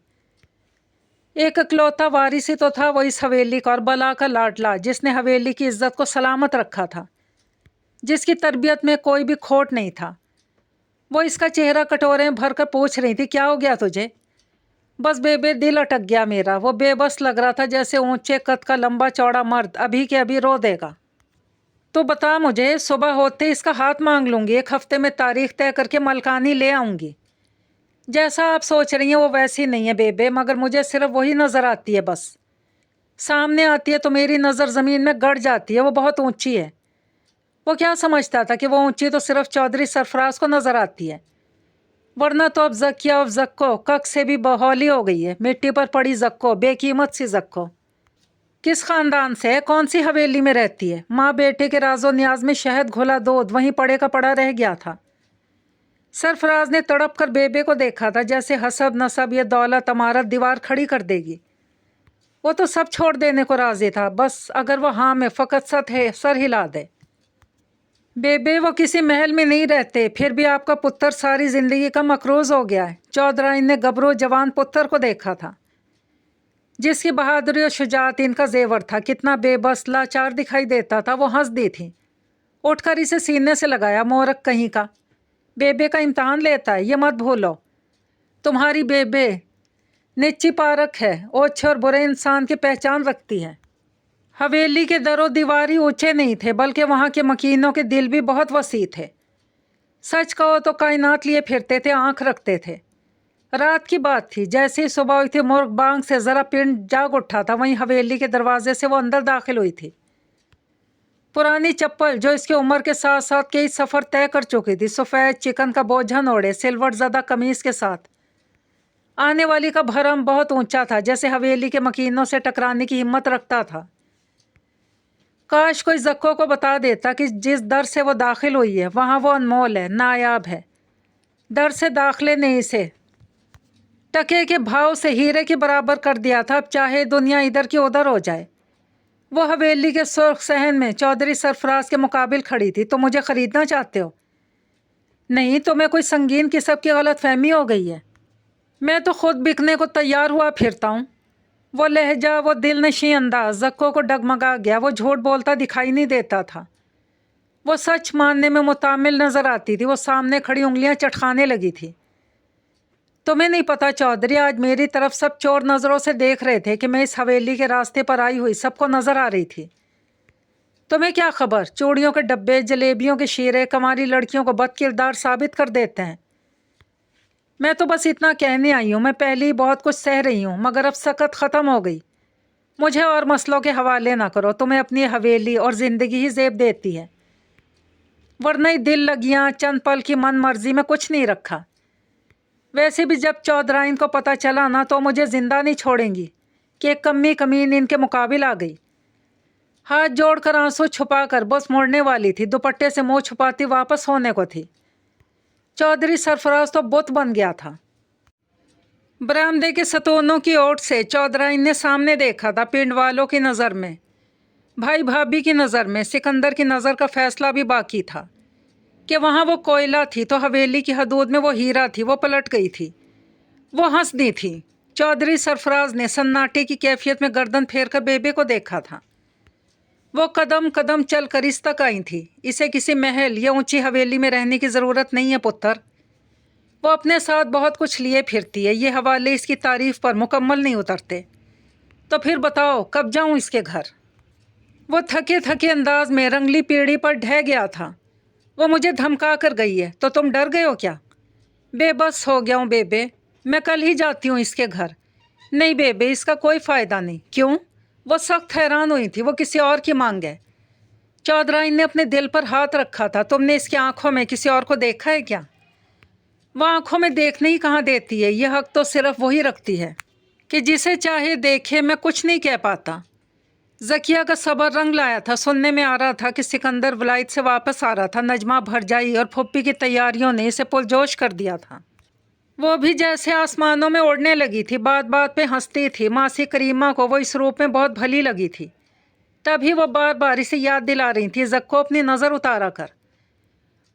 ایک اکلوتا وارث ہی تو تھا وہ اس حویلی کا، اور بلا کا لاڈلا جس نے حویلی کی عزت کو سلامت رکھا تھا، جس کی تربیت میں کوئی بھی کھوٹ نہیں تھا. وہ اس کا چہرہ کٹورے بھر کر پوچھ رہی تھی، کیا ہو گیا تجھے؟ بس بے دل اٹک گیا میرا. وہ بے بس لگ رہا تھا جیسے اونچے قد کا لمبا چوڑا مرد ابھی کے ابھی رو دے گا. تو بتا مجھے، صبح ہوتے اس کا ہاتھ مانگ لوں گی، 1 ہفتے میں تاریخ طے کر کے ملکانی لے آؤں گی. جیسا آپ سوچ رہی ہیں وہ ویسی نہیں ہے بے، مگر مجھے صرف وہی نظر آتی ہے. بس سامنے آتی ہے تو میری نظر زمین میں گڑ جاتی ہے. وہ بہت اونچی ہے. وہ کیا سمجھتا تھا کہ وہ اونچی تو صرف چودھری سرفراز کو نظر آتی ہے، ورنہ تو اب زکیہ اور زکو کک سے بھی بہولی ہو گئی ہے. مٹی پر پڑی زکو، بے قیمت سی زکو. کس خاندان سے ہے؟ کون سی حویلی میں رہتی ہے؟ ماں بیٹے کے راز و نیاز میں شہد گھولا دودھ وہیں پڑے کا پڑا رہ گیا تھا. سرفراز نے تڑپ کر بے کو دیکھا تھا جیسے حسب نسب یہ دولت امارت دیوار کھڑی کر دے گی. وہ تو سب چھوڑ دینے کو راضی تھا، بس اگر وہ ہاں میں فقط سر ہلا دے. بے وہ کسی محل میں نہیں رہتے، پھر بھی آپ کا پتر ساری زندگی کا مقروض ہو گیا ہے. چودھرائن نے گبرو جوان پتر کو دیکھا تھا جس کی بہادری اور شجاعت ان کا زیور تھا. کتنا بے بس لاچار دکھائی دیتا تھا. وہ ہنس دی تھی. اٹھ کر اسے سینے سے لگایا. مورک کہیں کا، بے کا امتحان لیتا ہے، یہ مت بھولو. تمہاری بے نیچی پارک ہے، اوچھے اور برے انسان کی پہچان رکھتی ہے. حویلی کے در و دیوار ہی اونچے نہیں تھے بلکہ وہاں کے مکینوں کے دل بھی بہت وسیع تھے. سچ کہو تو کائنات لیے پھرتے تھے، آنکھ رکھتے تھے. رات کی بات تھی، جیسے ہی صبح ہوئی تھی مرغ بانگ سے ذرا پنڈ جاگ اٹھا تھا، وہیں حویلی کے دروازے سے وہ اندر داخل ہوئی تھی. پرانی چپل جو اس کی عمر کے ساتھ ساتھ کئی سفر طے کر چکی تھی، سفید چکن کا بوجھن اوڑے سلوٹ زدہ قمیص کے ساتھ. آنے والی کا بھرم بہت اونچا تھا، جیسے حویلی کے مکینوں سے ٹکرانے کی ہمت رکھتا تھا. کاش کوئی زکو کو بتا دیتا کہ جس در سے وہ داخل ہوئی ہے وہاں وہ انمول ہے، نایاب ہے. در سے داخلے نے اسے टके के भाव से हीरे के बराबर कर दिया था, अब चाहे दुनिया इधर की उधर हो जाए। वो हवेली के सुर्ख सहन में चौधरी सरफराज के मुकाबिल खड़ी थी। तो मुझे ख़रीदना चाहते हो? नहीं, तुम्हें कोई संगीन किस्म की गलत फहमी हो गई है। मैं तो खुद बिकने को तैयार हुआ फिरता हूँ। वो लहजा, वो दिल नशी अंदाज जक्को को डगमगा गया। वो झूठ बोलता दिखाई नहीं देता था, वो सच मानने में मुतामिल नज़र आती थी। वो सामने खड़ी उंगलियां चटखाने लगी थी। तुम्हें नहीं पता चौधरी, आज मेरी तरफ सब चोर नज़रों से देख रहे थे कि मैं इस हवेली के रास्ते पर आई हुई सबको नज़र आ रही थी। तुम्हें क्या खबर, चूड़ियों के डब्बे, जलेबियों के शीरे कमारी लड़कियों को बदकिरदार साबित कर देते हैं। मैं तो बस इतना कहने आई हूँ। मैं पहले ही बहुत कुछ सह रही हूँ, मगर अब सकत ख़त्म हो गई। मुझे और मसलों के हवाले ना करो। तुम्हें अपनी हवेली और ज़िंदगी ही ज़ेब देती है, वरना ही दिल लगियाँ चंद पल की मन मर्जी में कुछ नहीं रखा। वैसे भी जब चौधराइन को पता चला ना, तो मुझे ज़िंदा नहीं छोड़ेंगी कि एक कमी कमीन इनके मुकाबिल आ गई। हाथ जोड़कर आंसू छुपाकर बस मुड़ने वाली थी, दुपट्टे से मुंह छुपाती वापस होने को थी। चौधरी सरफराज तो बुत बन गया था। बरामदे के सतूनों की ओट से चौधराइन ने सामने देखा था। पिंड वालों की नज़र में, भाई भाभी की नज़र में, सिकंदर की नज़र का फैसला भी बाकी था कि वहाँ वो कोयला थी तो हवेली की हदूद में वो हीरा थी। वो पलट गई थी, वो हंस दी थी। चौधरी सरफराज ने सन्नाटे की कैफियत में गर्दन फेर कर बेबे को देखा था। वो कदम कदम चल कर इस तक आई थी। इसे किसी महल या ऊंची हवेली में रहने की ज़रूरत नहीं है पुत्र। वो अपने साथ बहुत कुछ लिए फिरती है। ये हवाले इसकी तारीफ़ पर मुकम्मल नहीं उतरते। तो फिर बताओ कब जाऊं इसके घर? वो थके थके अंदाज में रंगली पीढ़ी पर ढह गया था। वो मुझे धमका कर गई है, तो तुम डर गए हो क्या? बेबस हो गया हूँ बेबे, मैं कल ही जाती हूँ इसके घर। नहीं बेबे, इसका कोई फ़ायदा नहीं। क्यों? वो सख्त हैरान हुई थी। वो किसी और की मांग है। चौधराइन ने अपने दिल पर हाथ रखा था। तुमने इसकी आंखों में किसी और को देखा है क्या? वो आंखों में देखने ही कहाँ देती है। यह हक तो सिर्फ वही रखती है कि जिसे चाहे देखे। मैं कुछ नहीं कह पाता। ज़किया का सब्र रंग लाया था। सुनने में आ रहा था कि सिकंदर वलायत से वापस आ रहा था। नजमा भरजाई और फुप्पी की तैयारियों ने इसे पुरजोश कर दिया था। वो भी जैसे आसमानों में उड़ने लगी थी, बात बात पे हंसती थी। मासी करीमा को वो इस रूप में बहुत भली लगी थी। तभी वो बार बार इसे याद दिला रही थी, ज़क को अपनी नज़र उतारा कर।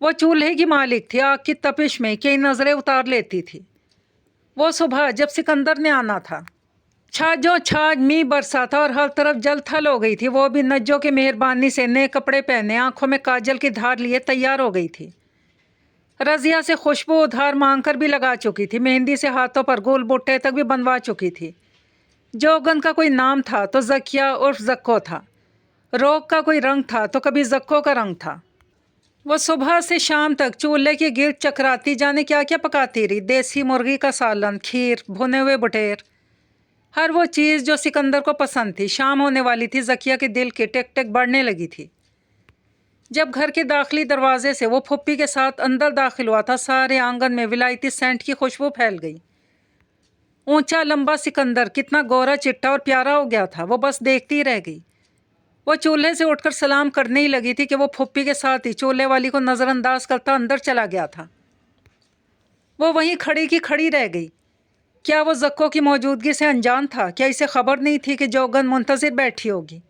वो चूल्हे की मालिक थी। आग की तपिश में कई नज़रें उतार लेती थी। वो सुबह जब सिकंदर ने आना था, छाजों छाज मींह बरसा था और हर तरफ जल थल हो गई थी। वो भी नज्जों की मेहरबानी से नए कपड़े पहने, आंखों में काजल की धार लिए तैयार हो गई थी। रज़िया से खुशबू उधार मांग कर भी लगा चुकी थी। मेहंदी से हाथों पर गोल बुट्टे तक भी बनवा चुकी थी। जोगन का कोई नाम था तो ज़किया उर्फ ज़क्को था। रोग का कोई रंग था तो कभी ज़क्को का रंग था। वो सुबह से शाम तक चूल्हे के गिर्द चकराती, जाने क्या क्या पकाती रही। देसी मुर्गी का सालन, खीर, भुने हुए बटेर, हर वो चीज़ जो सिकंदर को पसंद थी। शाम होने वाली थी। ज़किया के दिल की टिक टिक बढ़ने लगी थी। जब घर के दाखिली दरवाजे से वो फुप्पी के साथ अंदर दाखिल हुआ था, सारे आंगन में विलायती सेंट की खुशबू फैल गई। ऊंचा लंबा सिकंदर कितना गोरा चिट्टा और प्यारा हो गया था। वो बस देखती ही रह गई। वो चूल्हे से उठकर सलाम करने ही लगी थी कि वो फुप्पी के साथ ही चूल्हे वाली को नज़रअंदाज करता अंदर चला गया था। वो वहीं खड़ी की खड़ी रह गई। क्या वो ज़क्को की मौजूदगी से अनजान था? क्या इसे खबर नहीं थी कि जोगन मुंतज़िर बैठी होगी?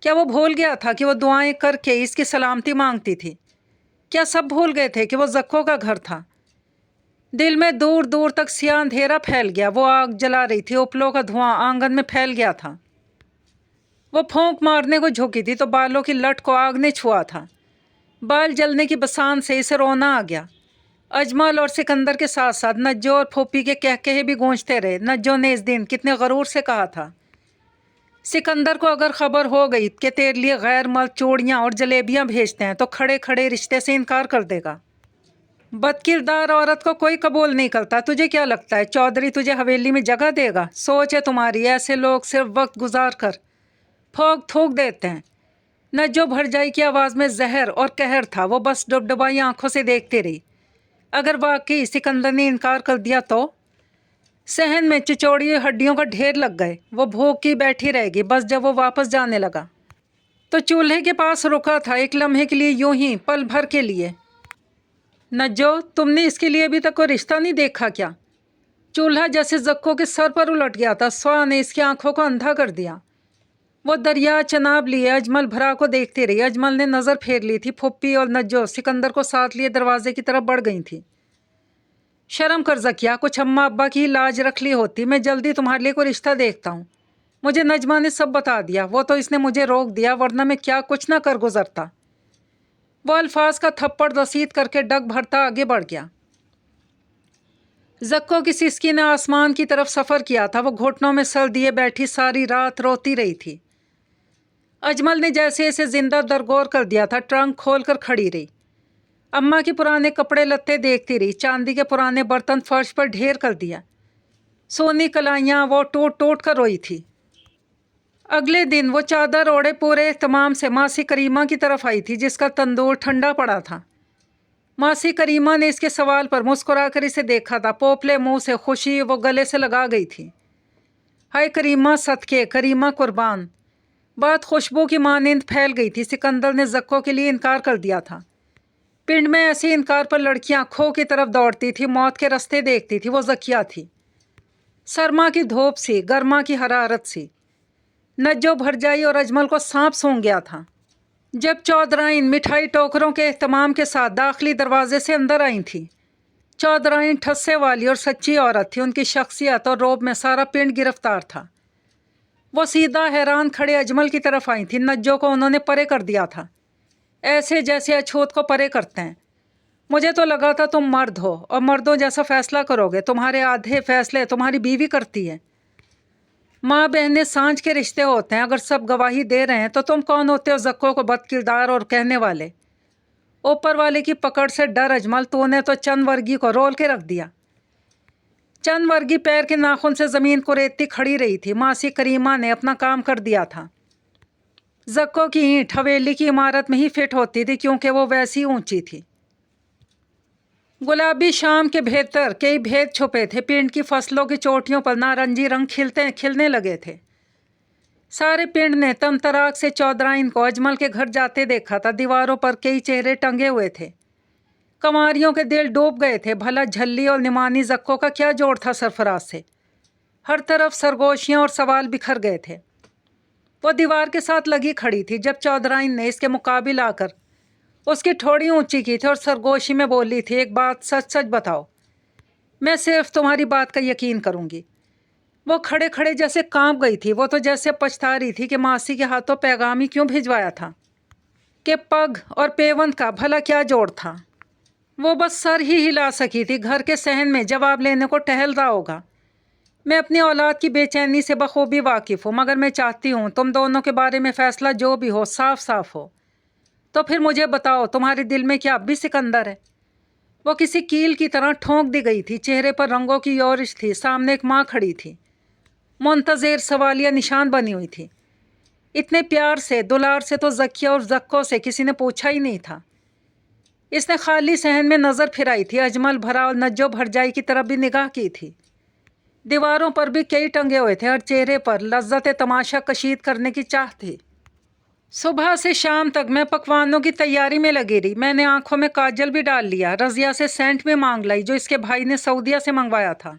क्या वो भूल गया था कि वो दुआएं करके इसकी सलामती मांगती थी? क्या सब भूल गए थे कि वो ज़क्को का घर था? दिल में दूर दूर तक सियाह अंधेरा फैल गया। वो आग जला रही थी। उपलों का धुआं आंगन में फैल गया था। वो फूंक मारने को झुकी थी तो बालों की लट को आग ने छुआ था। बाल जलने की बसान से इसे रोना आ गया। अजमल और सिकंदर के साथ साथ नज्जो और फूफी के कहकहे भी गूंजते रहे। नज्जो ने इस दिन कितने गरूर से कहा था, सिकंदर को अगर खबर हो गई कि तेरे लिए गैर मर्द चूड़ियाँ और जलेबियाँ भेजते हैं तो खड़े खड़े रिश्ते से इनकार कर देगा। बदकिरदार औरत को कोई कबूल नहीं करता। तुझे क्या लगता है चौधरी तुझे हवेली में जगह देगा? सोच है तुम्हारी। ऐसे लोग सिर्फ वक्त गुजार कर फोक थूक देते हैं। नज्जो भरजाई की आवाज़ में जहर और कहर था। वो बस डुबडुबाई आंखों से देखती रही। अगर वाकई सिकंदर ने इनकार कर दिया तो सहन में चिचोड़ी हड्डियों का ढेर लग गए। वो भूख की बैठी रहेगी। बस जब वो वापस जाने लगा तो चूल्हे के पास रुका था, एक लम्हे के लिए, यूं ही पल भर के लिए। नज्जो, तुमने इसके लिए अभी तक कोई रिश्ता नहीं देखा क्या? चूल्हा जैसे जक्को के सर पर उलट गया था। स्वाह ने इसकी आंखों को अंधा कर दिया। वो दरिया चनाब लिए अजमल भरा को देखती रही। अजमल ने नज़र फेर ली थी। फुप्पी और नज्जो सिकंदर को साथ लिए दरवाजे की तरफ बढ़ गई थी। शर्म कर ज़किया, कुछ अम्मा अब्बा की लाज रख ली होती। मैं जल्दी तुम्हारे लिए कोई रिश्ता देखता हूँ। मुझे नजमा ने सब बता दिया। वो तो इसने मुझे रोक दिया, वरना मैं क्या कुछ ना कर गुजरता। वो अल्फाज का थप्पड़ रसीद करके डग भरता आगे बढ़ गया। जक्को की सिसकी ने आसमान की तरफ सफ़र किया था। वो घुटनों में सर दिए बैठी सारी रात रोती रही थी। अजमल ने जैसे इसे जिंदा दरगोर कर दिया था। ट्रंक खोल कर खड़ी रही। अम्मा के पुराने कपड़े लत्ते देखती रही। चांदी के पुराने बर्तन फर्श पर ढेर कर दिया। सोनी कलाइयाँ वो टूट टूट कर रोई थी। अगले दिन वो चादर ओढ़े पूरे एहतमाम से मासी करीमा की तरफ आई थी, जिसका तंदूर ठंडा पड़ा था। मासी करीमा ने इसके सवाल पर मुस्कुराकर इसे देखा था। पोपले मुंह से खुशी वो गले से लगा गई थी। हाय करीमा सदके, करीमा कुर्बान। बात खुशबू की मानिंद फैल गई थी। सिकंदर ने जक्को के लिए इनकार कर दिया था। पिंड में ऐसे इनकार पर लड़कियां खो की तरफ दौड़ती थी, मौत के रास्ते देखती थी। वो ज़किया थी, सरमा की धूप सी, गर्मा की हरारत सी। नज्जो भरजाई और अजमल को सांप सूंघ गया था। जब चौधराइन मिठाई टोकरों के एहतमाम के साथ दाखिली दरवाजे से अंदर आई थी। चौधराइन ठस्से वाली और सच्ची औरत थी। उनकी शख्सियत और रोब में सारा पिंड गिरफ्तार था। वो सीधा हैरान खड़े अजमल की तरफ आई थी। नज्जो को उन्होंने परे कर दिया था, ऐसे जैसे अछूत को परे करते हैं। मुझे तो लगा था तुम मर्द हो और मर्दों जैसा फैसला करोगे। तुम्हारे आधे फैसले तुम्हारी बीवी करती है। माँ बहनें सांझ के रिश्ते होते हैं। अगर सब गवाही दे रहे हैं तो तुम कौन होते हो जक्को को बदकिरदार और कहने वाले? ऊपर वाले की पकड़ से डर अजमल, तूने तो चंद वर्गी को रोल के रख दिया। चंद वर्गी पैर के नाखून से ज़मीन को रेतती खड़ी रही थी। मासी करीमा ने अपना काम कर दिया था। जक्को की ईंट हवेली की इमारत में ही फिट होती थी, क्योंकि वो वैसी ऊंची थी। गुलाबी शाम के भीतर कई भेद छुपे थे। पिंड की फसलों की चोटियों पर नारंगी रंग खिलने लगे थे। सारे पिंड ने तमतराक से चौधराइन को अजमल के घर जाते देखा था। दीवारों पर कई चेहरे टंगे हुए थे। कमारियों के दिल डूब गए थे। भला झल्ली और निमानी जक्को का क्या जोड़ था सरफराज से? हर तरफ सरगोशियाँ और सवाल बिखर गए थे। वो दीवार के साथ लगी खड़ी थी जब चौधराइन ने इसके मुकाबिल आकर उसकी ठोड़ी ऊंची की थी और सरगोशी में बोली थी, एक बात सच सच बताओ, मैं सिर्फ तुम्हारी बात का यकीन करूंगी। वो खड़े खड़े जैसे कांप गई थी। वो तो जैसे पछता रही थी कि मासी के हाथों पैगाम ही क्यों भिजवाया था, कि पग और पेवंद का भला क्या जोड़ था। वो बस सर ही हिला सकी थी। घर के सहन में जवाब लेने को टहल रहा होगा। मैं अपनी औलाद की बेचैनी से बखूबी वाकिफ़ हूँ, मगर मैं चाहती हूँ तुम दोनों के बारे में फ़ैसला जो भी हो साफ साफ हो। तो फिर मुझे बताओ, तुम्हारे दिल में क्या अब भी सिकंदर है? वो किसी कील की तरह ठोंक दी गई थी। चेहरे पर रंगों की योरिश थी। सामने एक माँ खड़ी थी, मुंतज़िर सवालिया निशान बनी हुई थी। इतने प्यार से दुलार से तो ज़किया और जक्को से किसी ने पूछा ही नहीं था। इसने खाली सहन में नज़र फिराई थी। अजमल भरा और नज्जो भरजाई की तरफ भी निगाह की थी। दीवारों पर भी कई टंगे हुए थे। हर चेहरे पर लज्जत तमाशा कशीद करने की चाह थी। सुबह से शाम तक मैं पकवानों की तैयारी में लगी रही। मैंने आंखों में काजल भी डाल लिया। रज़िया से सेंट में मांग लाई जो इसके भाई ने सऊदिया से मंगवाया था।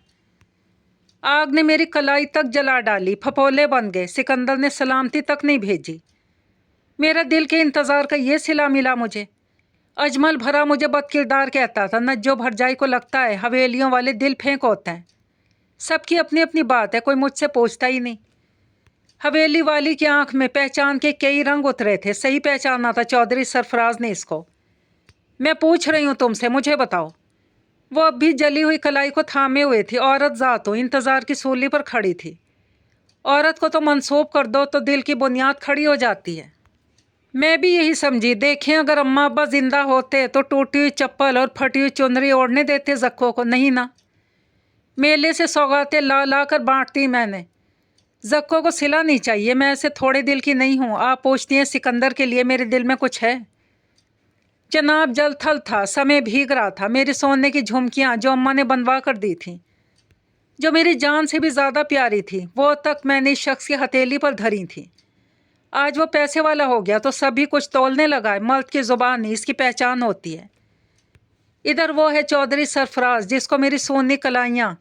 आग ने मेरी कलाई तक जला डाली। फपोले बन गए। सिकंदर ने सलामती तक नहीं भेजी। मेरा दिल के इंतज़ार का ये सिला मिला मुझे। अजमल भरा मुझे बदकिरदार कहता था। नज्जो भरजाई को लगता है हवेलियों वाले दिल फेंक होते हैं। सबकी अपनी अपनी बात है, कोई मुझसे पूछता ही नहीं। हवेली वाली की आंख में पहचान के कई रंग उतरे थे। सही पहचाना था चौधरी सरफराज ने इसको। मैं पूछ रही हूँ तुमसे, मुझे बताओ। वो अब भी जली हुई कलाई को थामे हुए थी। औरत ज़ात हो, इंतज़ार की सूली पर खड़ी थी। औरत को तो मंसूब कर दो तो दिल की बुनियाद खड़ी हो जाती है। मैं भी यही समझी। देखें, अगर अम्मा अब्बा जिंदा होते तो टूटी हुई चप्पल और फटी हुई चुनरी ओढ़ने देते जक्को को? नहीं ना। मेले से सौगातें ला ला कर बांटती मैंने। जक्को को सिला नहीं चाहिए। मैं ऐसे थोड़े दिल की नहीं हूँ। आप पूछती हैं सिकंदर के लिए मेरे दिल में कुछ है? जनाब जल थल था, समय भीग रहा था। मेरी सोने की झुमकियाँ जो अम्मा ने बनवा कर दी थी, जो मेरी जान से भी ज़्यादा प्यारी थी, वो तक मैंने इस शख्स की हथेली पर धरी थी। आज वो पैसे वाला हो गया तो सभी कुछ तोलने लगा है। मर्द की ज़ुबान ही इसकी पहचान होती है। इधर वो है चौधरी सरफराज, जिसको मेरी सोनी कलाइयाँ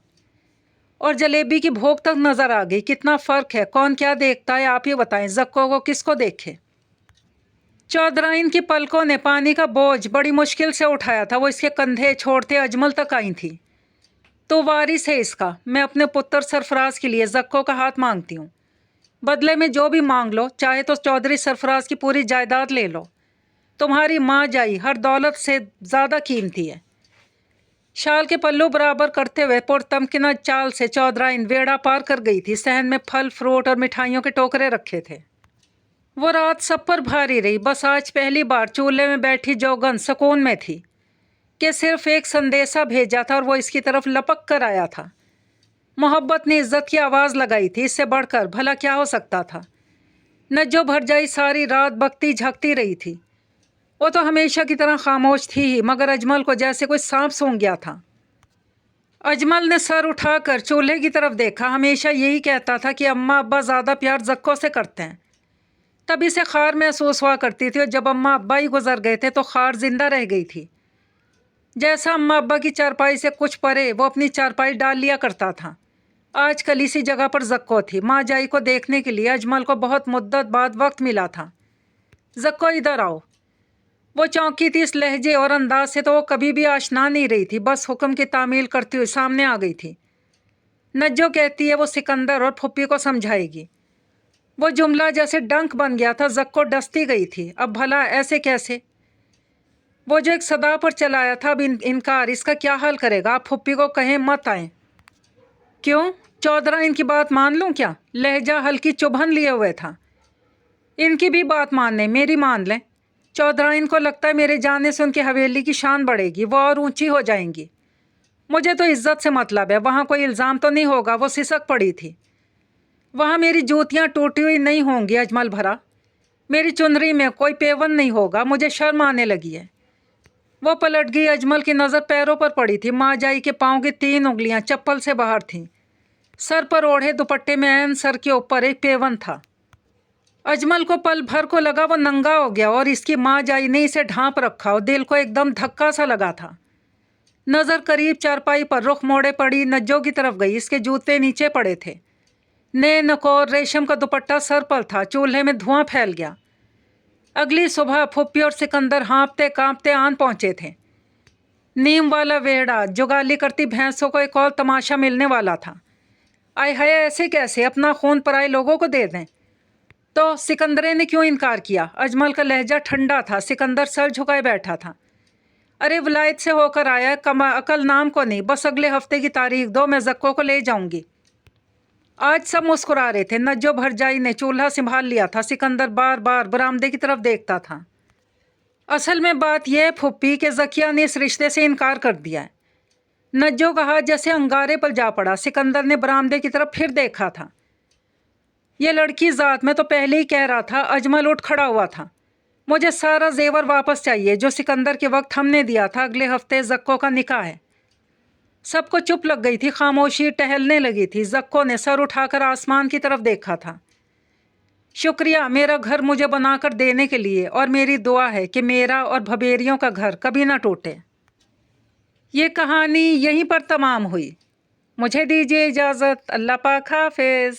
اور جلیبی کی بھوک تک نظر آ گئی۔ کتنا فرق ہے، کون کیا دیکھتا ہے آپ ہی بتائیں، زکو کو کس کو دیکھے؟ چودرائن کی پلکوں نے پانی کا بوجھ بڑی مشکل سے اٹھایا تھا، وہ اس کے کندھے چھوڑتے اجمل تک آئی تھی۔ تو وارث ہے اس کا، میں اپنے پتر سرفراز کے لیے زکو کا ہاتھ مانگتی ہوں، بدلے میں جو بھی مانگ لو، چاہے تو چودھری سرفراز کی پوری جائیداد لے لو، تمہاری ماں جائی ہر دولت سے زیادہ قیمتی ہے۔ شال کے پلو برابر کرتے ہوئے پرتمکنہ چال سے چودرائن ویڑا پار کر گئی تھی۔ صحن میں پھل فروٹ اور مٹھائیوں کے ٹوکرے رکھے تھے۔ وہ رات سب پر بھاری رہی، بس آج پہلی بار چولہے میں بیٹھی جوگن سکون میں تھی کہ صرف ایک سندیسہ بھیجا تھا اور وہ اس کی طرف لپک کر آیا تھا۔ محبت نے عزت کی آواز لگائی تھی، اس سے بڑھ کر بھلا کیا ہو سکتا تھا؟ نجو بھرجائی ساری رات بکتی جھکتی رہی تھی۔ وہ تو ہمیشہ کی طرح خاموش تھی ہی، مگر اجمل کو جیسے کوئی سانپ سونگھ گیا تھا۔ اجمل نے سر اٹھا کر چولہے کی طرف دیکھا۔ ہمیشہ یہی کہتا تھا کہ اماں ابا زیادہ پیار زکو سے کرتے ہیں، تب اسے خار محسوس ہوا کرتی تھی، اور جب اماں ابا ہی گزر گئے تھے تو خار زندہ رہ گئی تھی۔ جیسا اماں ابا کی چارپائی سے کچھ پرے وہ اپنی چارپائی ڈال لیا کرتا تھا، آج کل اسی جگہ پر زکو تھی۔ ماں جائی کو دیکھنے کے لیے اجمل کو بہت مدت بعد وقت ملا تھا۔ زکو ادھر آؤ۔ وہ چونکی تھی، اس لہجے اور انداز سے تو وہ کبھی بھی آشنا نہیں رہی تھی، بس حکم کی تعمیل کرتی ہوئی سامنے آ گئی تھی۔ نجو کہتی ہے وہ سکندر اور پھپھی کو سمجھائے گی۔ وہ جملہ جیسے ڈنک بن گیا تھا، زکو ڈستی گئی تھی۔ اب بھلا ایسے کیسے؟ وہ جو ایک صدا پر چلایا تھا، اب انکار، اس کا کیا حل کرے گا؟ آپ پھپھی کو کہیں مت آئیں۔ کیوں؟ چودرائن کی بات مان لوں کیا؟ لہجہ ہلکی چبھن لیے ہوئے تھا۔ ان کی بھی بات مان لیں، میری مان لیں۔ چودرائن کو لگتا ہے میرے جانے سے ان کی حویلی کی شان بڑھے گی، وہ اور اونچی ہو جائیں گی۔ مجھے تو عزت سے مطلب ہے، وہاں کوئی الزام تو نہیں ہوگا؟ وہ سسک پڑی تھی۔ وہاں میری جوتیاں ٹوٹی ہوئی نہیں ہوں گی اجمل بھرا، میری چنری میں کوئی پیون نہیں ہوگا، مجھے شرم آنے لگی ہے۔ وہ پلٹ گئی، اجمل کی نظر پیروں پر پڑی تھی۔ ماں جائی کے پاؤں کی 3 انگلیاں چپل سے باہر تھیں، سر پر اوڑھے دوپٹے میں عین سر کے اوپر ایک پیون تھا۔ اجمل کو پل بھر کو لگا وہ ننگا ہو گیا، اور اس کی ماں جائی نے اسے ڈھانپ رکھا، اور دل کو ایک دم دھکا سا لگا تھا۔ نظر قریب چارپائی پر رخ موڑے پڑی نجو کی طرف گئی، اس کے جوتے نیچے پڑے تھے، نئے نکور ریشم کا دوپٹہ سر پر تھا۔ چولہے میں دھواں پھیل گیا۔ اگلی صبح پھپھی اور سکندر ہانپتے کانپتے آن پہنچے تھے۔ نیم والا ویڑا، جگالی کرتی بھینسوں کو ایک اور تماشا ملنے والا تھا۔ آئے ہائے، ایسے کیسے اپنا خون پرائے لوگوں کو دے دیں؟ تو سکندرے نے کیوں انکار کیا؟ اجمل کا لہجہ ٹھنڈا تھا۔ سکندر سر جھکائے بیٹھا تھا۔ ارے ولایت سے ہو کر آیا، کما عقل نام کو نہیں، بس اگلے ہفتے کی تاریخ دو، میں زکو کو لے جاؤں گی۔ آج سب مسکرا رہے تھے۔ نجو بھرجائی نے چولہا سنبھال لیا تھا، سکندر بار بار برآمدے کی طرف دیکھتا تھا۔ اصل میں بات یہ ہے پھپھی کہ زکیہ نے اس رشتے سے انکار کر دیا ہے۔ نجو کا ہاتھ جیسے انگارے پر جا پڑا۔ سکندر نے برآمدے کی طرف پھر دیکھا تھا۔ یہ لڑکی ذات میں تو پہلے ہی کہہ رہا تھا۔ اجمل اٹھ کھڑا ہوا تھا۔ مجھے سارا زیور واپس چاہیے جو سکندر کے وقت ہم نے دیا تھا، اگلے ہفتے زکو کا نکاح ہے۔ سب کو چپ لگ گئی تھی، خاموشی ٹہلنے لگی تھی۔ زکو نے سر اٹھا کر آسمان کی طرف دیکھا تھا۔ شکریہ میرا گھر مجھے بنا کر دینے کے لیے، اور میری دعا ہے کہ میرا اور بھبیریوں کا گھر کبھی نہ ٹوٹے۔ یہ کہانی یہیں پر تمام ہوئی۔ مجھے دیجیے اجازت۔ اللہ پاک حافظ۔